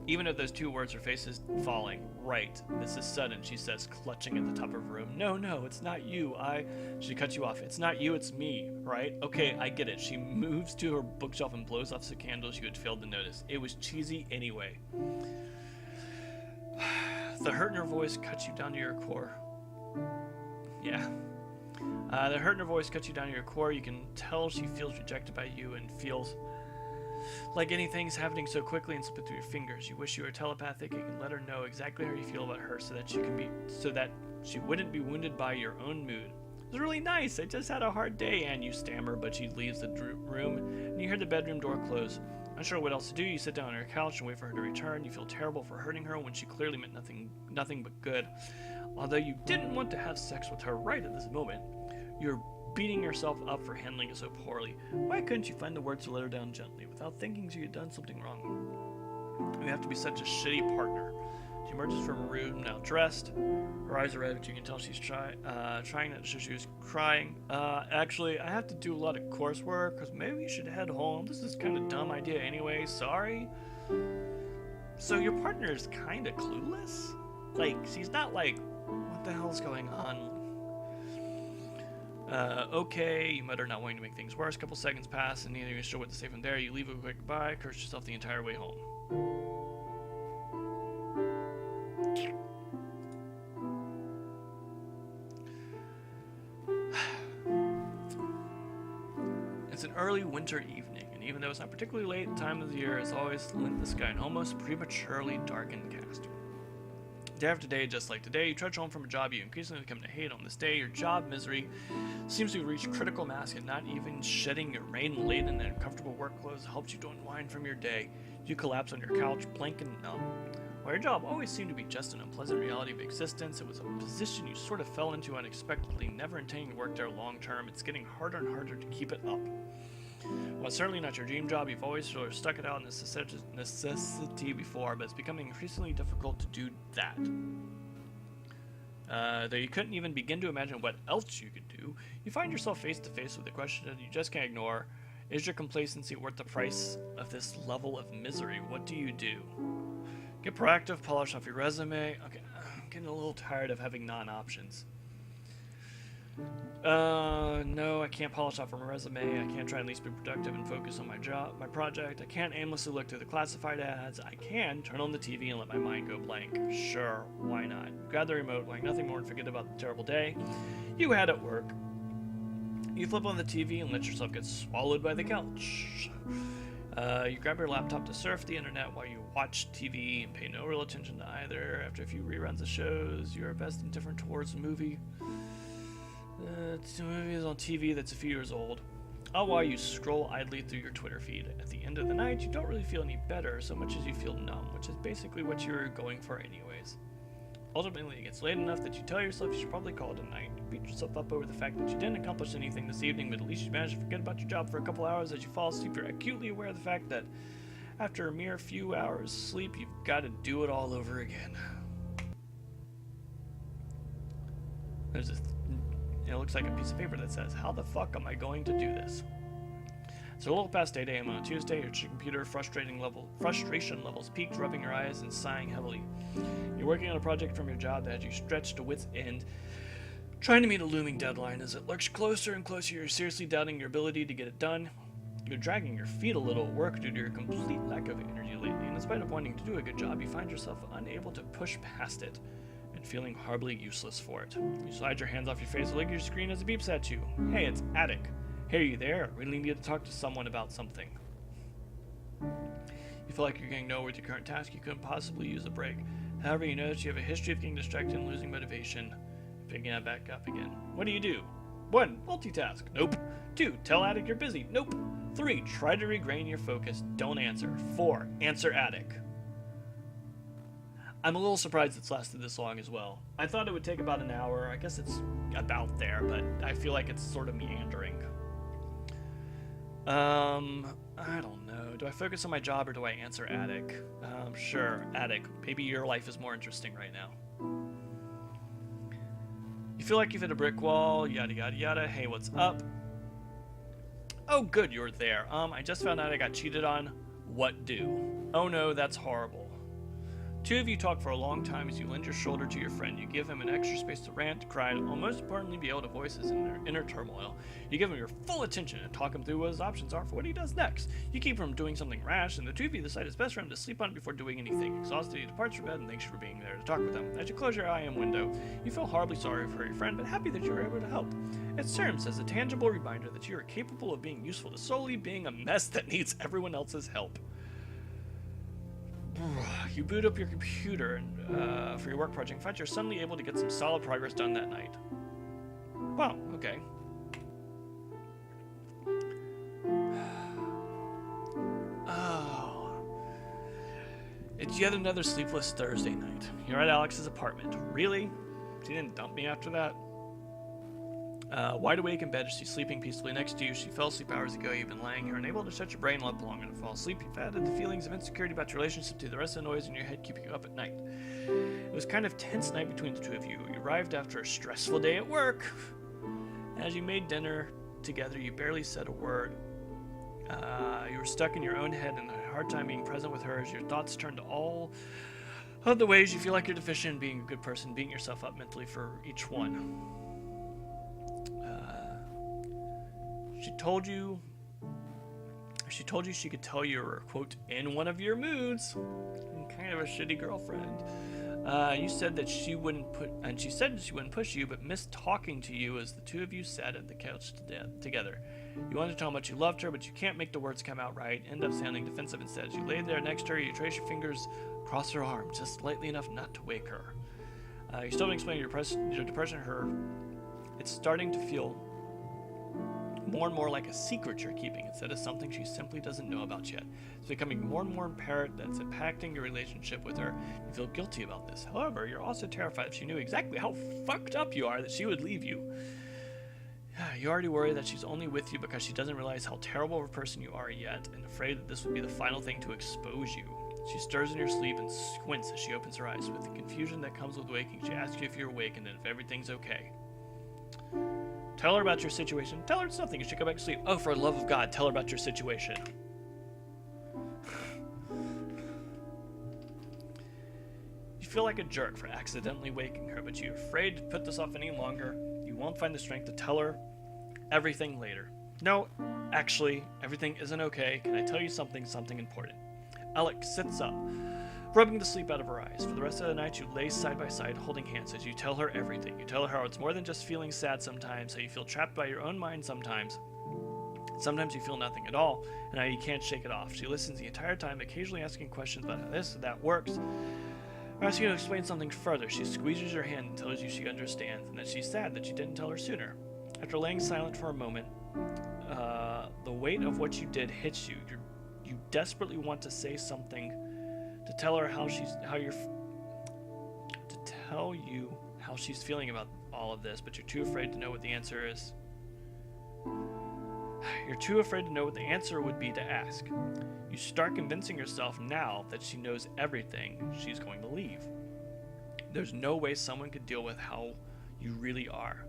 A: Even if those two words are faces falling. Right. This is sudden, she says, clutching at the top of her room. No, it's not you. She cuts you off. It's not you, it's me, right? Okay, I get it. She moves to her bookshelf and blows off the candles you had failed to notice. It was cheesy anyway. The hurt in her voice cuts you down to your core. Yeah. The hurt in her voice cuts you down to your core. You can tell she feels rejected by you and feels like anything's happening so quickly and slipping through your fingers. You wish you were telepathic and can let her know exactly how you feel about her so that she wouldn't be wounded by your own mood. It was really nice. I just had a hard day, and you stammer, but she leaves the room, and you hear the bedroom door close. Unsure what else to do, you sit down on her couch and wait for her to return. You feel terrible for hurting her when she clearly meant nothing but good. Although you didn't want to have sex with her right at this moment, you're beating yourself up for handling it so poorly. Why couldn't you find the words to let her down gently without thinking she had done something wrong? You have to be such a shitty partner. She emerges from her room, now dressed. Her eyes are red, but you can tell she's trying not to show she was crying. Actually, I have to do a lot of coursework, because maybe you should head home. This is kind of a dumb idea anyway, sorry. So your partner is kind of clueless? Like, she's not like, what the hell's going on? Okay, you mutter, not wanting to make things worse. A couple seconds pass, and neither of you sure what to say from there. You leave a quick goodbye, curse yourself the entire way home. It's an early winter evening, and even though it's not particularly late, the time of the year is always lit the sky in almost prematurely darkened cast. Day after day, just like today, you trudge home from a job you increasingly come to hate. On this day, your job misery seems to have reached critical mass, and not even shedding your rain-laden and uncomfortable work clothes helps you to unwind from your day. You collapse on your couch, blank and numb. While your job always seemed to be just an unpleasant reality of existence, it was a position you sort of fell into unexpectedly, never intending to work there long term. It's getting harder and harder to keep it up. While it's certainly not your dream job, you've always sort of stuck it out in necessity before, but it's becoming increasingly difficult to do that. Though you couldn't even begin to imagine what else you could do, you find yourself face to face with the question that you just can't ignore. Is your complacency worth the price of this level of misery? What do you do? Get proactive, polish off your resume. Okay, I'm getting a little tired of having non-options. No, I can't polish off my resume. I can't try and at least be productive and focus on my project. I can't aimlessly look through the classified ads. I can turn on the TV and let my mind go blank. Sure, why not? Grab the remote, like nothing more, and forget about the terrible day you had at work. You flip on the TV and let yourself get swallowed by the couch. You grab your laptop to surf the internet while you watch TV and pay no real attention to either. After a few reruns of shows, you're at best indifferent towards the movie. The movie is on TV that's a few years old. All while you scroll idly through your Twitter feed. At the end of the night, you don't really feel any better so much as you feel numb, which is basically what you're going for anyways. Ultimately, it gets late enough that you tell yourself you should probably call it a night. You beat yourself up over the fact that you didn't accomplish anything this evening, but at least you managed to forget about your job for a couple hours. As you fall asleep, you're acutely aware of the fact that after a mere few hours sleep, you've got to do it all over again. It looks like a piece of paper that says, how the fuck am I going to do this? So a little past 8 a.m. on a Tuesday, your computer frustration levels peaked, rubbing your eyes and sighing heavily. You're working on a project from your job that has you stretched to wit's end, trying to meet a looming deadline. As it lurks closer and closer, you're seriously doubting your ability to get it done. You're dragging your feet a little at work due to your complete lack of energy lately, and in spite of wanting to do a good job, you find yourself unable to push past it, and feeling horribly useless for it. You slide your hands off your face and look at your screen as it beeps at you. Hey, it's Attic. Hey, are you there? I really need to talk to someone about something. You feel like you're getting nowhere with your current task. You couldn't possibly use a break. However, you notice you have a history of getting distracted and losing motivation. Picking it back up again. What do you do? 1. Multitask. Nope. 2. Tell Attic you're busy. Nope. 3. Try to regain your focus. Don't answer. 4. Answer Attic. I'm a little surprised it's lasted this long as well. I thought it would take about an hour. I guess it's about there, but I feel like it's sort of meandering. I don't know. Do I focus on my job or do I answer Attic? Sure, Attic. Maybe your life is more interesting right now. You feel like you've hit a brick wall, yada yada yada. Hey, what's up? Oh, good, you're there. I just found out I got cheated on. What do? Oh no, that's horrible. Two of you talk for a long time as you lend your shoulder to your friend. You give him an extra space to rant, cry, and most importantly, be able to voice his inner turmoil. You give him your full attention and talk him through what his options are for what he does next. You keep him from doing something rash, and the two of you decide it's best for him to sleep on before doing anything. Exhausted, he departs your bed and thanks you for being there to talk with him. As you close your IM window, you feel horribly sorry for your friend, but happy that you were able to help. It serves as a tangible reminder that you are capable of being useful to solely being a mess that needs everyone else's help. You boot up your computer and, for your work project and find you're suddenly able to get some solid progress done that night. Wow, okay. Oh. It's yet another sleepless Thursday night. You're at Alex's apartment. Really? She didn't dump me after that? Wide awake in bed, she's sleeping peacefully next to you. She fell asleep hours ago. You've been lying here, unable to shut your brain up long enough to fall asleep. You've added the feelings of insecurity about your relationship to the rest of the noise in your head keeping you up at night. It was kind of tense night between the two of you. You arrived after a stressful day at work. As you made dinner together, you barely said a word. You were stuck in your own head and had a hard time being present with her as your thoughts turned to all of the ways you feel like you're deficient in being a good person, beating yourself up mentally for each one. She told you she could tell you were, quote, in one of your moods. Kind of a shitty girlfriend. You said that she wouldn't she said she wouldn't push you, but missed talking to you as the two of you sat at the couch together. You wanted to tell how much you loved her, but you can't make the words come out right. End up sounding defensive instead. As you laid there next to her, you trace your fingers across her arm, just lightly enough not to wake her. You still haven't explained your depression to her. It's starting to feel more and more like a secret you're keeping instead of something she simply doesn't know about yet. It's becoming more and more apparent that's impacting your relationship with her. You feel guilty about this. However, you're also terrified if she knew exactly how fucked up you are that she would leave you. You already worry that she's only with you because she doesn't realize how terrible of a person you are yet, and afraid that this would be the final thing to expose you. She stirs in your sleep and squints as she opens her eyes. With the confusion that comes with waking, she asks you if you're awake and if everything's okay. Tell her about your situation. Tell her it's nothing. You should go back to sleep. Oh, for the love of God, tell her about your situation. You feel like a jerk for accidentally waking her, but you're afraid to put this off any longer. You won't find the strength to tell her everything later. No, actually, everything isn't okay. Can I tell you something important? Alex sits up, rubbing the sleep out of her eyes. For the rest of the night, you lay side by side, holding hands as you tell her everything. You tell her how it's more than just feeling sad sometimes, how you feel trapped by your own mind sometimes. Sometimes you feel nothing at all, and how you can't shake it off. She listens the entire time, occasionally asking questions about how this or that works, or asking you to explain something further. She squeezes your hand and tells you she understands, and that she's sad that you didn't tell her sooner. After laying silent for a moment, the weight of what you did hits you. You desperately want to say something to tell her how she's feeling about all of this, but you're too afraid to know what the answer is. You're too afraid to know what the answer would be to ask. You start convincing yourself now that she knows everything, she's going to leave. There's no way someone could deal with how you really are.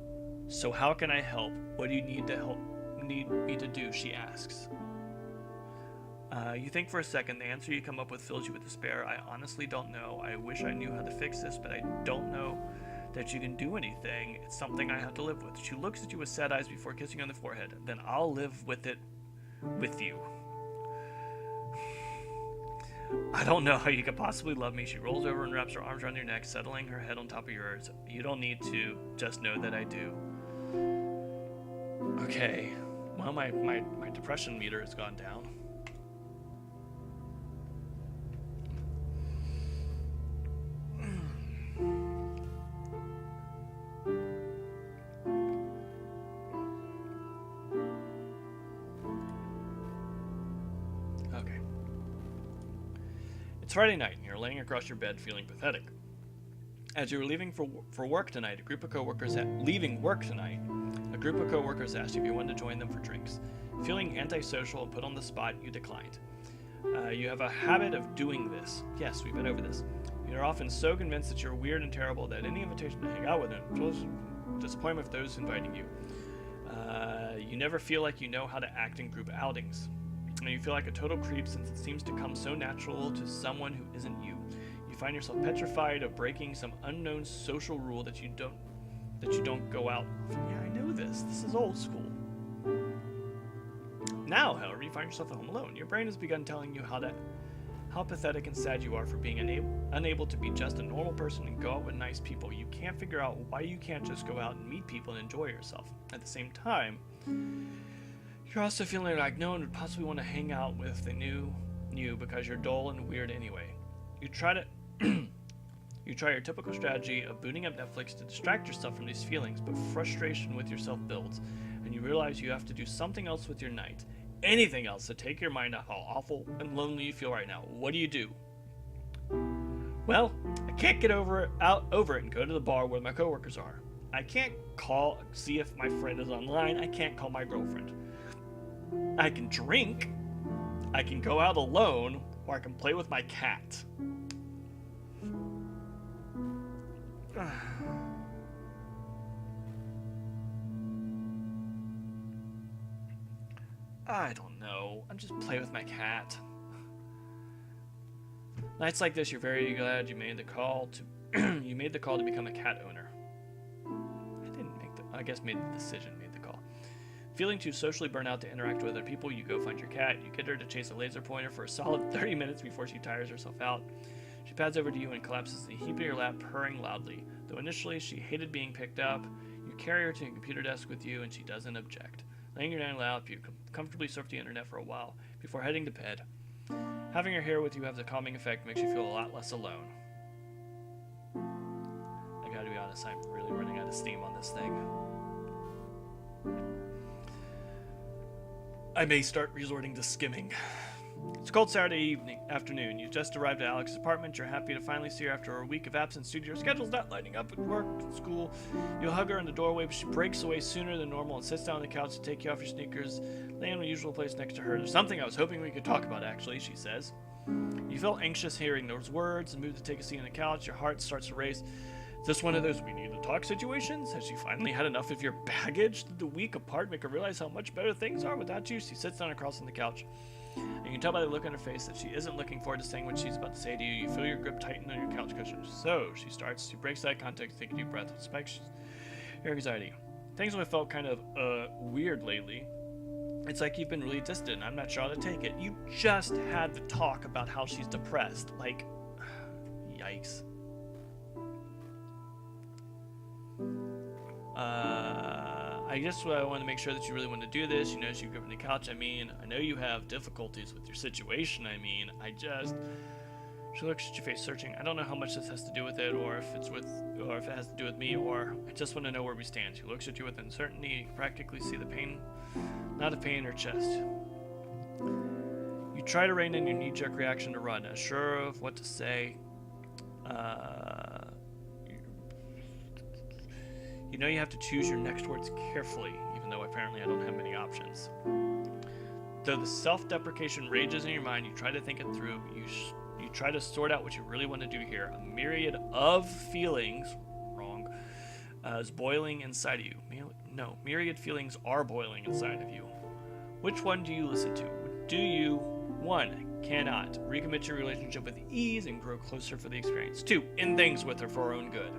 A: So how can I help? What do you need me to do? She asks. You think for a second. The answer you come up with fills you with despair. I honestly don't know. I wish I knew how to fix this, but I don't know that you can do anything. It's something I have to live with. She looks at you with sad eyes before kissing you on the forehead. Then I'll live with it with you. I don't know how you could possibly love me. She rolls over and wraps her arms around your neck, settling her head on top of yours. You don't need to. Just know that I do. Okay. Well, my depression meter has gone down. It's Friday night, and you're laying across your bed feeling pathetic. As you were leaving for work tonight, a group of coworkers asked you if you wanted to join them for drinks. Feeling antisocial and put on the spot, you declined. You have a habit of doing this. Yes, we've been over this. You're often so convinced that you're weird and terrible that any invitation to hang out with them is disappointment for those inviting you. You never feel like you know how to act in group outings. And you feel like a total creep since it seems to come so natural to someone who isn't you. You find yourself petrified of breaking some unknown social rule that you don't go out. Yeah, I know this. This is old school. Now, however, you find yourself at home alone. Your brain has begun telling you how pathetic and sad you are for being unable to be just a normal person and go out with nice people. You can't figure out why you can't just go out and meet people and enjoy yourself. At the same time, you're also feeling like no one would possibly want to hang out with if they knew you because you're dull and weird anyway. You try your typical strategy of booting up Netflix to distract yourself from these feelings, but frustration with yourself builds, and you realize you have to do something else with your night. Anything else to take your mind off how awful and lonely you feel right now. What do? Well, I can't get over it and go to the bar where my coworkers are. I can't see if my friend is online. I can't call my girlfriend. I can drink. I can go out alone, or I can play with my cat. I don't know. I'm just play with my cat. Nights like this, you're very glad you made the call to become a cat owner. I guess made the decision, made the call. Feeling too socially burnt out to interact with other people, you go find your cat. You get her to chase a laser pointer for a solid 30 minutes before she tires herself out. She pads over to you and collapses in the heap of your lap, purring loudly. Though initially she hated being picked up, you carry her to a computer desk with you and she doesn't object. Laying her down in your lap, you comfortably surf the internet for a while before heading to bed. Having her here with you has a calming effect, makes you feel a lot less alone. I gotta be honest, I'm really running out of steam on this thing. I may start resorting to skimming. It's a cold Saturday afternoon. You've just arrived at Alex's apartment. You're happy to finally see her after a week of absence due to your schedule's not lining up at work and school. You hug her in the doorway, but she breaks away sooner than normal and sits down on the couch to take you off your sneakers, laying in the usual place next to her. There's something I was hoping we could talk about, actually, she says. You feel anxious hearing those words and move to take a seat on the couch. Your heart starts to race. Is this one of those we need to talk situations? Has she finally had enough of your baggage? Did the week apart make her realize how much better things are without you? She sits down across on the couch. And you can tell by the look on her face that she isn't looking forward to saying what she's about to say to you. You feel your grip tighten on your couch cushion. So she breaks eye contact, take a deep breath, and spikes your anxiety. Things have felt kind of weird lately. It's like you've been really distant. I'm not sure how to take it. You just had the talk about how she's depressed. Like, yikes. I just want to make sure that you really want to do this. You know, she grew up on the couch. I know you have difficulties with your situation. She looks at your face, searching. I don't know how much this has to do with it, or if it has to do with me, or I just want to know where we stand. She looks at you with uncertainty. You can practically see the pain, not a pain in her chest. You try to rein in your knee-jerk reaction to run, unsure of what to say. You know you have to choose your next words carefully, even though apparently I don't have many options. Though the self-deprecation rages in your mind, you try to think it through. You try to sort out what you really want to do here. A myriad of feelings, is boiling inside of you. Myriad feelings are boiling inside of you. Which one do you listen to? Do you, 1, cannot recommit your relationship with ease and grow closer for the experience? 2, end things with her for her own good.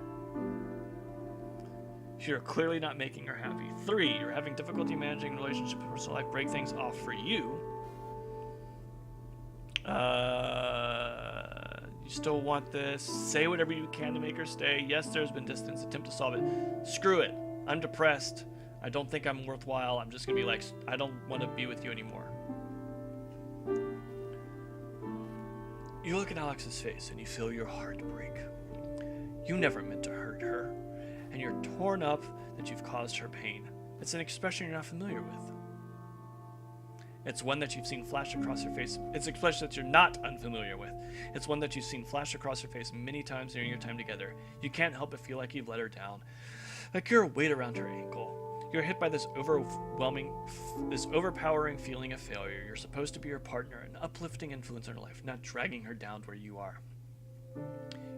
A: You're clearly not making her happy. 3, you're having difficulty managing relationship with personal life. Break things off for you. You still want this. Say whatever you can to make her stay. Yes, there's been distance. Attempt to solve it. Screw it. I'm depressed. I don't think I'm worthwhile. I'm just going to be like, I don't want to be with you anymore. You look at Alex's face and you feel your heart break. You never meant to hurt her. And you're torn up that you've caused her pain. It's an expression you're not familiar with. It's one that you've seen flash across her face. It's an expression that you're not unfamiliar with. It's one that you've seen flash across her face many times during your time together. You can't help but feel like you've let her down, like you're a weight around her ankle. You're hit by this overpowering feeling of failure. You're supposed to be her partner, an uplifting influence in her life, not dragging her down where you are.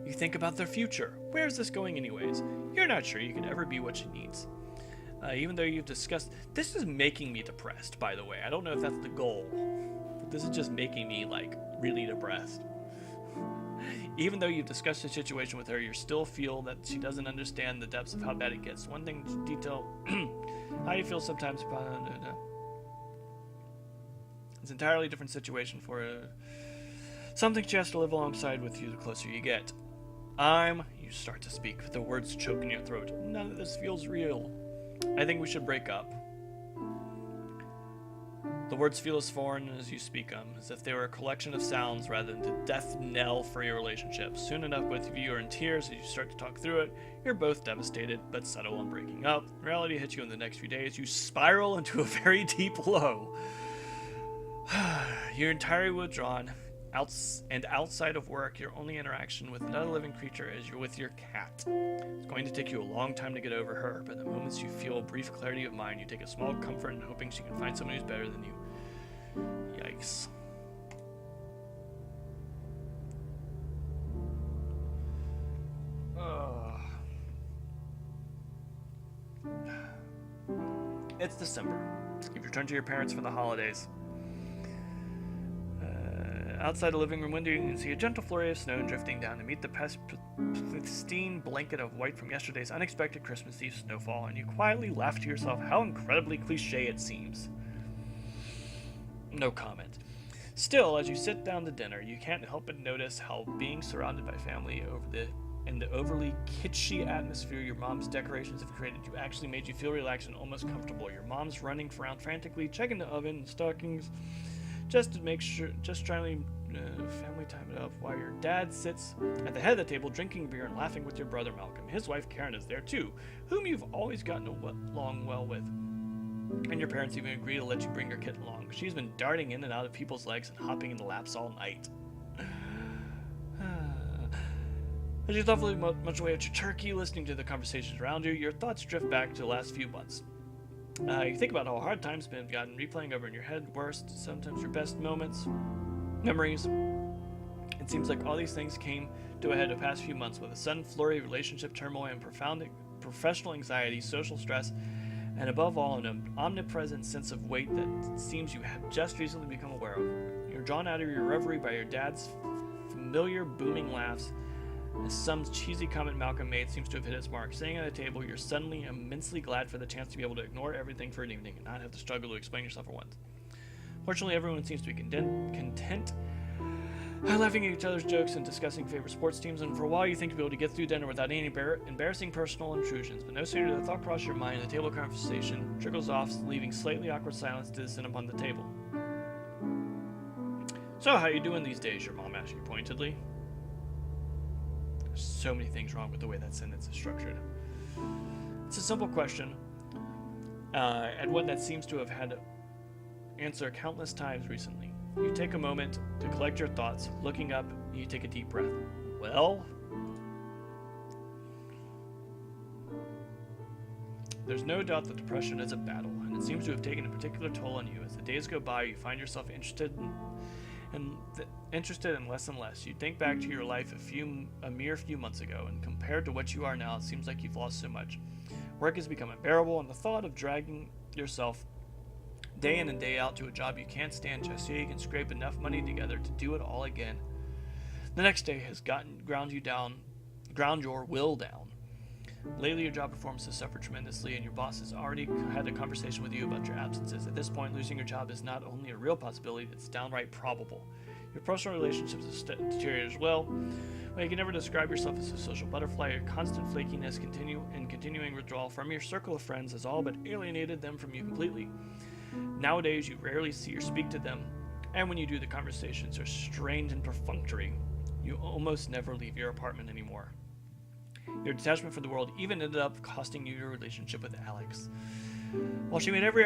A: You think about their future. Where is this going anyways? You're not sure you could ever be what she needs. Even though you've discussed... This is making me depressed, by the way. I don't know if that's the goal, but this is just making me, like, really depressed. Even though you've discussed the situation with her, you still feel that she doesn't understand the depths of how bad it gets. One thing to detail... how you feel sometimes... It's an entirely different situation for her. Something she has to live alongside with you the closer you get. You start to speak, with the words choking your throat. None of this feels real. I think we should break up. The words feel as foreign as you speak them, as if they were a collection of sounds rather than the death knell for your relationship. Soon enough, both of you are in tears as you start to talk through it. You're both devastated, but settle on breaking up. Reality hits you in the next few days. You spiral into a very deep low. You're entirely withdrawn. Outside of work, your only interaction with another living creature is you're with your cat. It's going to take you a long time to get over her, but the moments you feel a brief clarity of mind, you take a small comfort in hoping she can find someone who's better than you. Yikes. It's December. You've returned to your parents for the holidays. Outside the living room window, you can see a gentle flurry of snow drifting down to meet the pristine blanket of white from yesterday's unexpected Christmas Eve snowfall, and you quietly laugh to yourself how incredibly cliche it seems. No comment. Still, as you sit down to dinner, you can't help but notice how being surrounded by family in the overly kitschy atmosphere your mom's decorations have created you actually made you feel relaxed and almost comfortable. Your mom's running around frantically, checking the oven and stockings, just to make sure, just trying to family time it up, while your dad sits at the head of the table drinking beer and laughing with your brother Malcolm. His wife Karen is there too, whom you've always gotten along well with. And your parents even agree to let you bring your kid along. She's been darting in and out of people's legs and hopping into laps all night. As you thoughtfully munch away at your turkey, listening to the conversations around you, your thoughts drift back to the last few months. You think about how hard times have gotten, replaying over in your head, worst, sometimes your best moments, memories. It seems like all these things came to a head the past few months with a sudden flurry of relationship turmoil and profound professional anxiety, social stress, and above all, an omnipresent sense of weight that seems you have just recently become aware of. You're drawn out of your reverie by your dad's familiar booming laughs, as some cheesy comment Malcolm made seems to have hit its mark. Sitting at a table, you're suddenly immensely glad for the chance to be able to ignore everything for an evening and not have to struggle to explain yourself for once. Fortunately, everyone seems to be content, laughing at each other's jokes and discussing favorite sports teams, and for a while you think you'll be able to get through dinner without any embarrassing personal intrusions, but no sooner does the thought cross your mind, the table conversation trickles off, leaving slightly awkward silence to descend upon the table. So, how you doing these days? Your mom asked you pointedly. There's so many things wrong with the way that sentence is structured. It's a simple question, and one that seems to have had to answer countless times recently. You take a moment to collect your thoughts. Looking up, you take a deep breath. Well? There's no doubt that depression is a battle, and it seems to have taken a particular toll on you. As the days go by, you find yourself interested in less and less. You think back to your life a mere few months ago, and compared to what you are now, it seems like you've lost so much. Work has become unbearable, and the thought of dragging yourself day in and day out to a job you can't stand just so you can scrape enough money together to do it all again. The next day has ground your will down. Lately, your job performance has suffered tremendously, and your boss has already had a conversation with you about your absences. At this point, losing your job is not only a real possibility, it's downright probable. Your personal relationships have deteriorated as well. While you can never describe yourself as a social butterfly, your constant flakiness continuing withdrawal from your circle of friends has all but alienated them from you completely. Nowadays, you rarely see or speak to them, and when you do, the conversations are strained and perfunctory. You almost never leave your apartment anymore. Your detachment from the world even ended up costing you your relationship with Alex. While she made every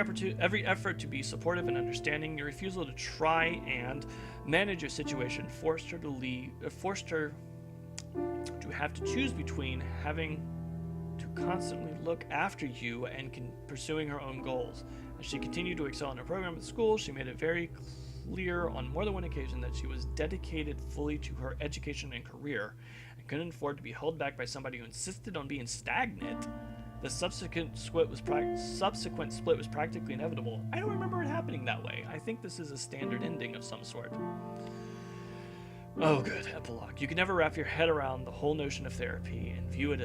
A: effort to be supportive and understanding, your refusal to try and manage your situation forced her to have to choose between having to constantly look after you and pursuing her own goals. As she continued to excel in her program at school, she made it very clear on more than one occasion that she was dedicated fully to her education and career and couldn't afford to be held back by somebody who insisted on being stagnant. The subsequent split was practically inevitable. I don't remember it happening that way. I think this is a standard ending of some sort. Oh, good. Epilogue. You can never wrap your head around the whole notion of therapy and view it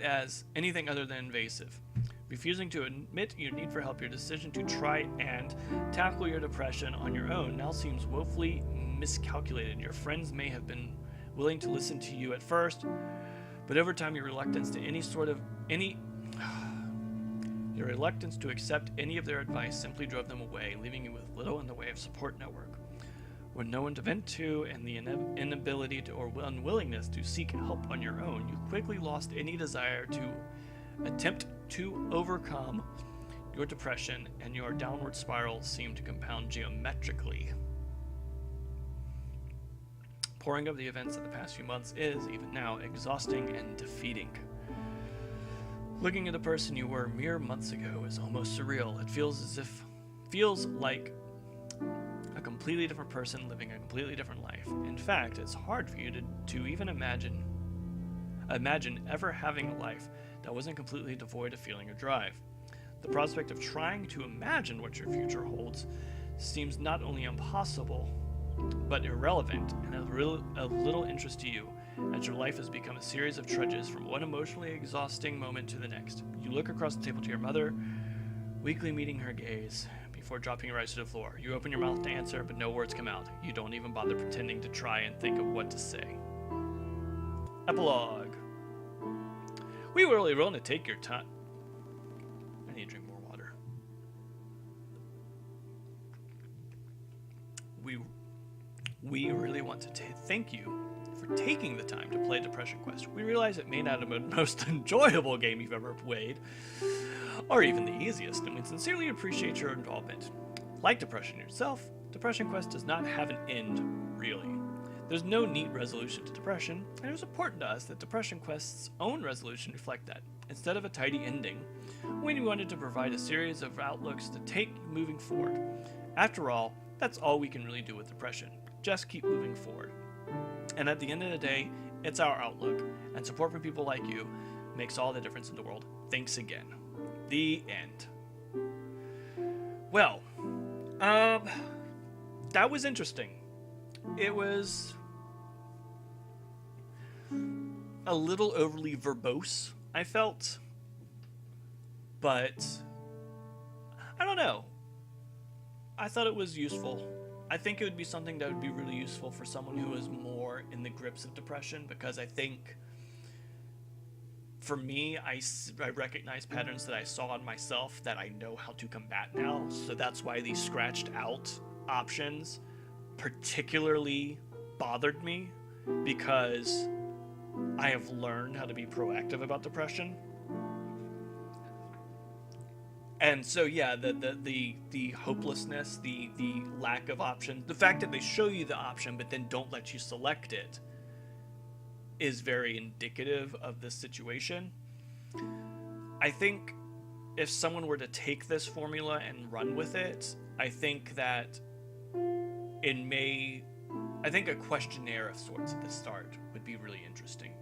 A: as anything other than invasive. Refusing to admit your need for help, your decision to try and tackle your depression on your own now seems woefully miscalculated. Your friends may have been willing to listen to you at first, but over time your reluctance to accept any of their advice simply drove them away, leaving you with little in the way of support network. With no one to vent to and the inability or unwillingness to seek help on your own, you quickly lost any desire to attempt to overcome your depression, and your downward spiral seemed to compound geometrically. Pouring over the events of the past few months is, even now, exhausting and defeating. Looking at the person you were mere months ago is almost surreal. It feels like a completely different person living a completely different life. In fact, it's hard for you to even imagine ever having a life that wasn't completely devoid of feeling or drive. The prospect of trying to imagine what your future holds seems not only impossible, but irrelevant and of little interest to you, as your life has become a series of trudges from one emotionally exhausting moment to the next. You look across the table to your mother, weakly meeting her gaze before dropping your eyes to the floor. You open your mouth to answer, but no words come out. You don't even bother pretending to try and think of what to say. Epilogue. We were really willing to take your time. I need to drink more water. We really want to thank you for taking the time to play Depression Quest. We realize it may not have been the most enjoyable game you've ever played, or even the easiest, and we sincerely appreciate your involvement. Like Depression yourself, Depression Quest does not have an end, really. There's no neat resolution to depression, and it was important to us that Depression Quest's own resolution reflect that. Instead of a tidy ending, we wanted to provide a series of outlooks to take moving forward. After all, that's all we can really do with depression. Just keep moving forward. And at the end of the day, it's our outlook, and support from people like you makes all the difference in the world. Thanks again. The end. Well, that was interesting. It was a little overly verbose, I felt, but I don't know. I thought it was useful. I think it would be something that would be really useful for someone who is more in the grips of depression, because I think for me, I recognize patterns that I saw in myself that I know how to combat now. So that's why these scratched out options particularly bothered me, because I have learned how to be proactive about depression. And so yeah, the hopelessness, the lack of options, the fact that they show you the option but then don't let you select it is very indicative of this situation. I think if someone were to take this formula and run with it, I think that I think a questionnaire of sorts at the start would be really interesting,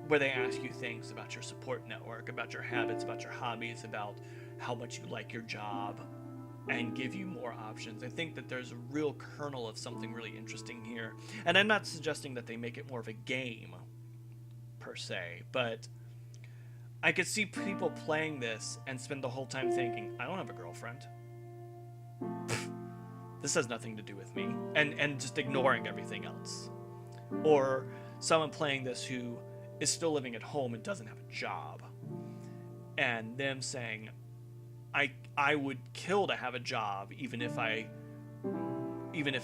A: where they ask you things about your support network, about your habits, about your hobbies, about how much you like your job, and give you more options. I think that there's a real kernel of something really interesting here. And I'm not suggesting that they make it more of a game, per se, but I could see people playing this and spend the whole time thinking, I don't have a girlfriend. This has nothing to do with me. And just ignoring everything else. Or someone playing this who is still living at home and doesn't have a job, and them saying, I would kill to have a job even if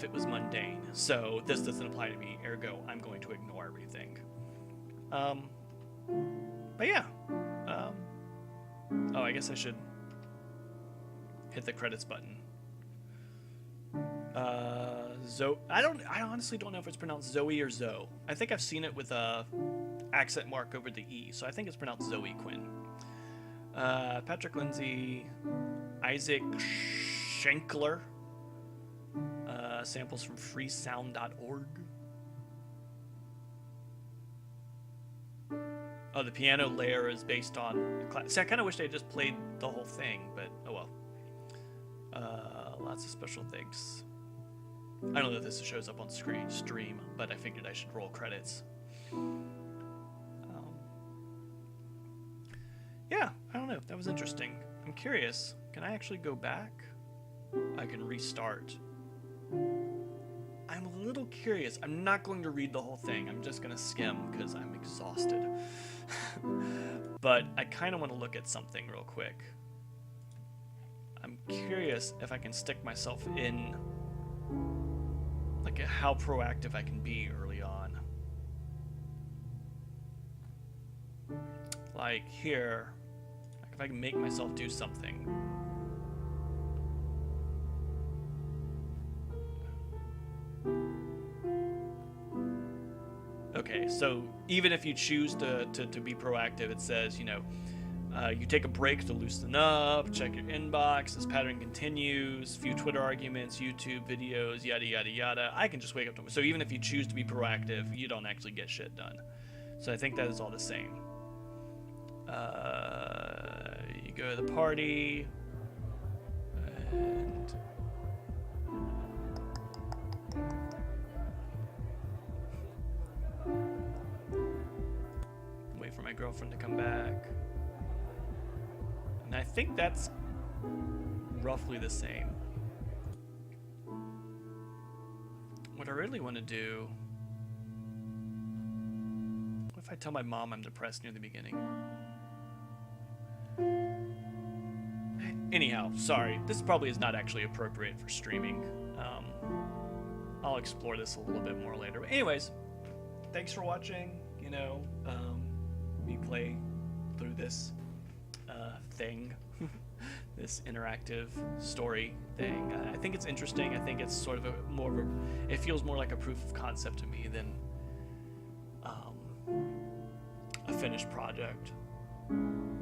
A: it was mundane, so this doesn't apply to me, ergo I'm going to ignore everything. But yeah, Oh, I guess I should hit the credits button. I honestly don't know if it's pronounced Zoe or Zoe. I think I've seen it with a accent mark over the E, so I think it's pronounced Zoe Quinn. Patrick Lindsay, Isaac Schenkler, samples from freesound.org. Oh, the piano layer is based on... See, I kind of wish they had just played the whole thing, but oh well. Lots of special things. I don't know that this shows up on stream, but I figured I should roll credits. Yeah, I don't know. That was interesting. I'm curious. Can I actually go back? I can restart. I'm a little curious. I'm not going to read the whole thing. I'm just going to skim because I'm exhausted. But I kind of want to look at something real quick. I'm curious if I can stick myself in, like, how proactive I can be early on. Like here, like if I can make myself do something. Okay, so even if you choose to be proactive, it says, you know, you take a break to loosen up, check your inbox, this pattern continues, few Twitter arguments, YouTube videos, yada, yada, yada. I can just wake up to it. So even if you choose to be proactive, you don't actually get shit done. So I think that is all the same. You go to the party, and... wait for my girlfriend to come back. And I think that's roughly the same. What I really want to do... what if I tell my mom I'm depressed near the beginning? Anyhow, sorry. This probably is not actually appropriate for streaming. I'll explore this a little bit more later. But anyways, thanks for watching. You know, me play through this thing, this interactive story thing. I think it's interesting. I think it's sort of it feels more like a proof of concept to me than a finished project.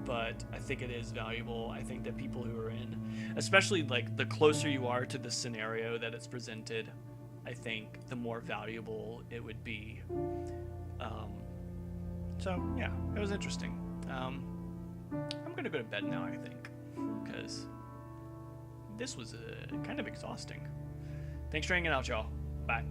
A: But I think it is valuable. I think that people who are in, especially like the closer you are to the scenario that it's presented, I think the more valuable it would be. So yeah, it was interesting. I'm gonna go to bed now, I think, because this was kind of exhausting. Thanks for hanging out, y'all. Bye.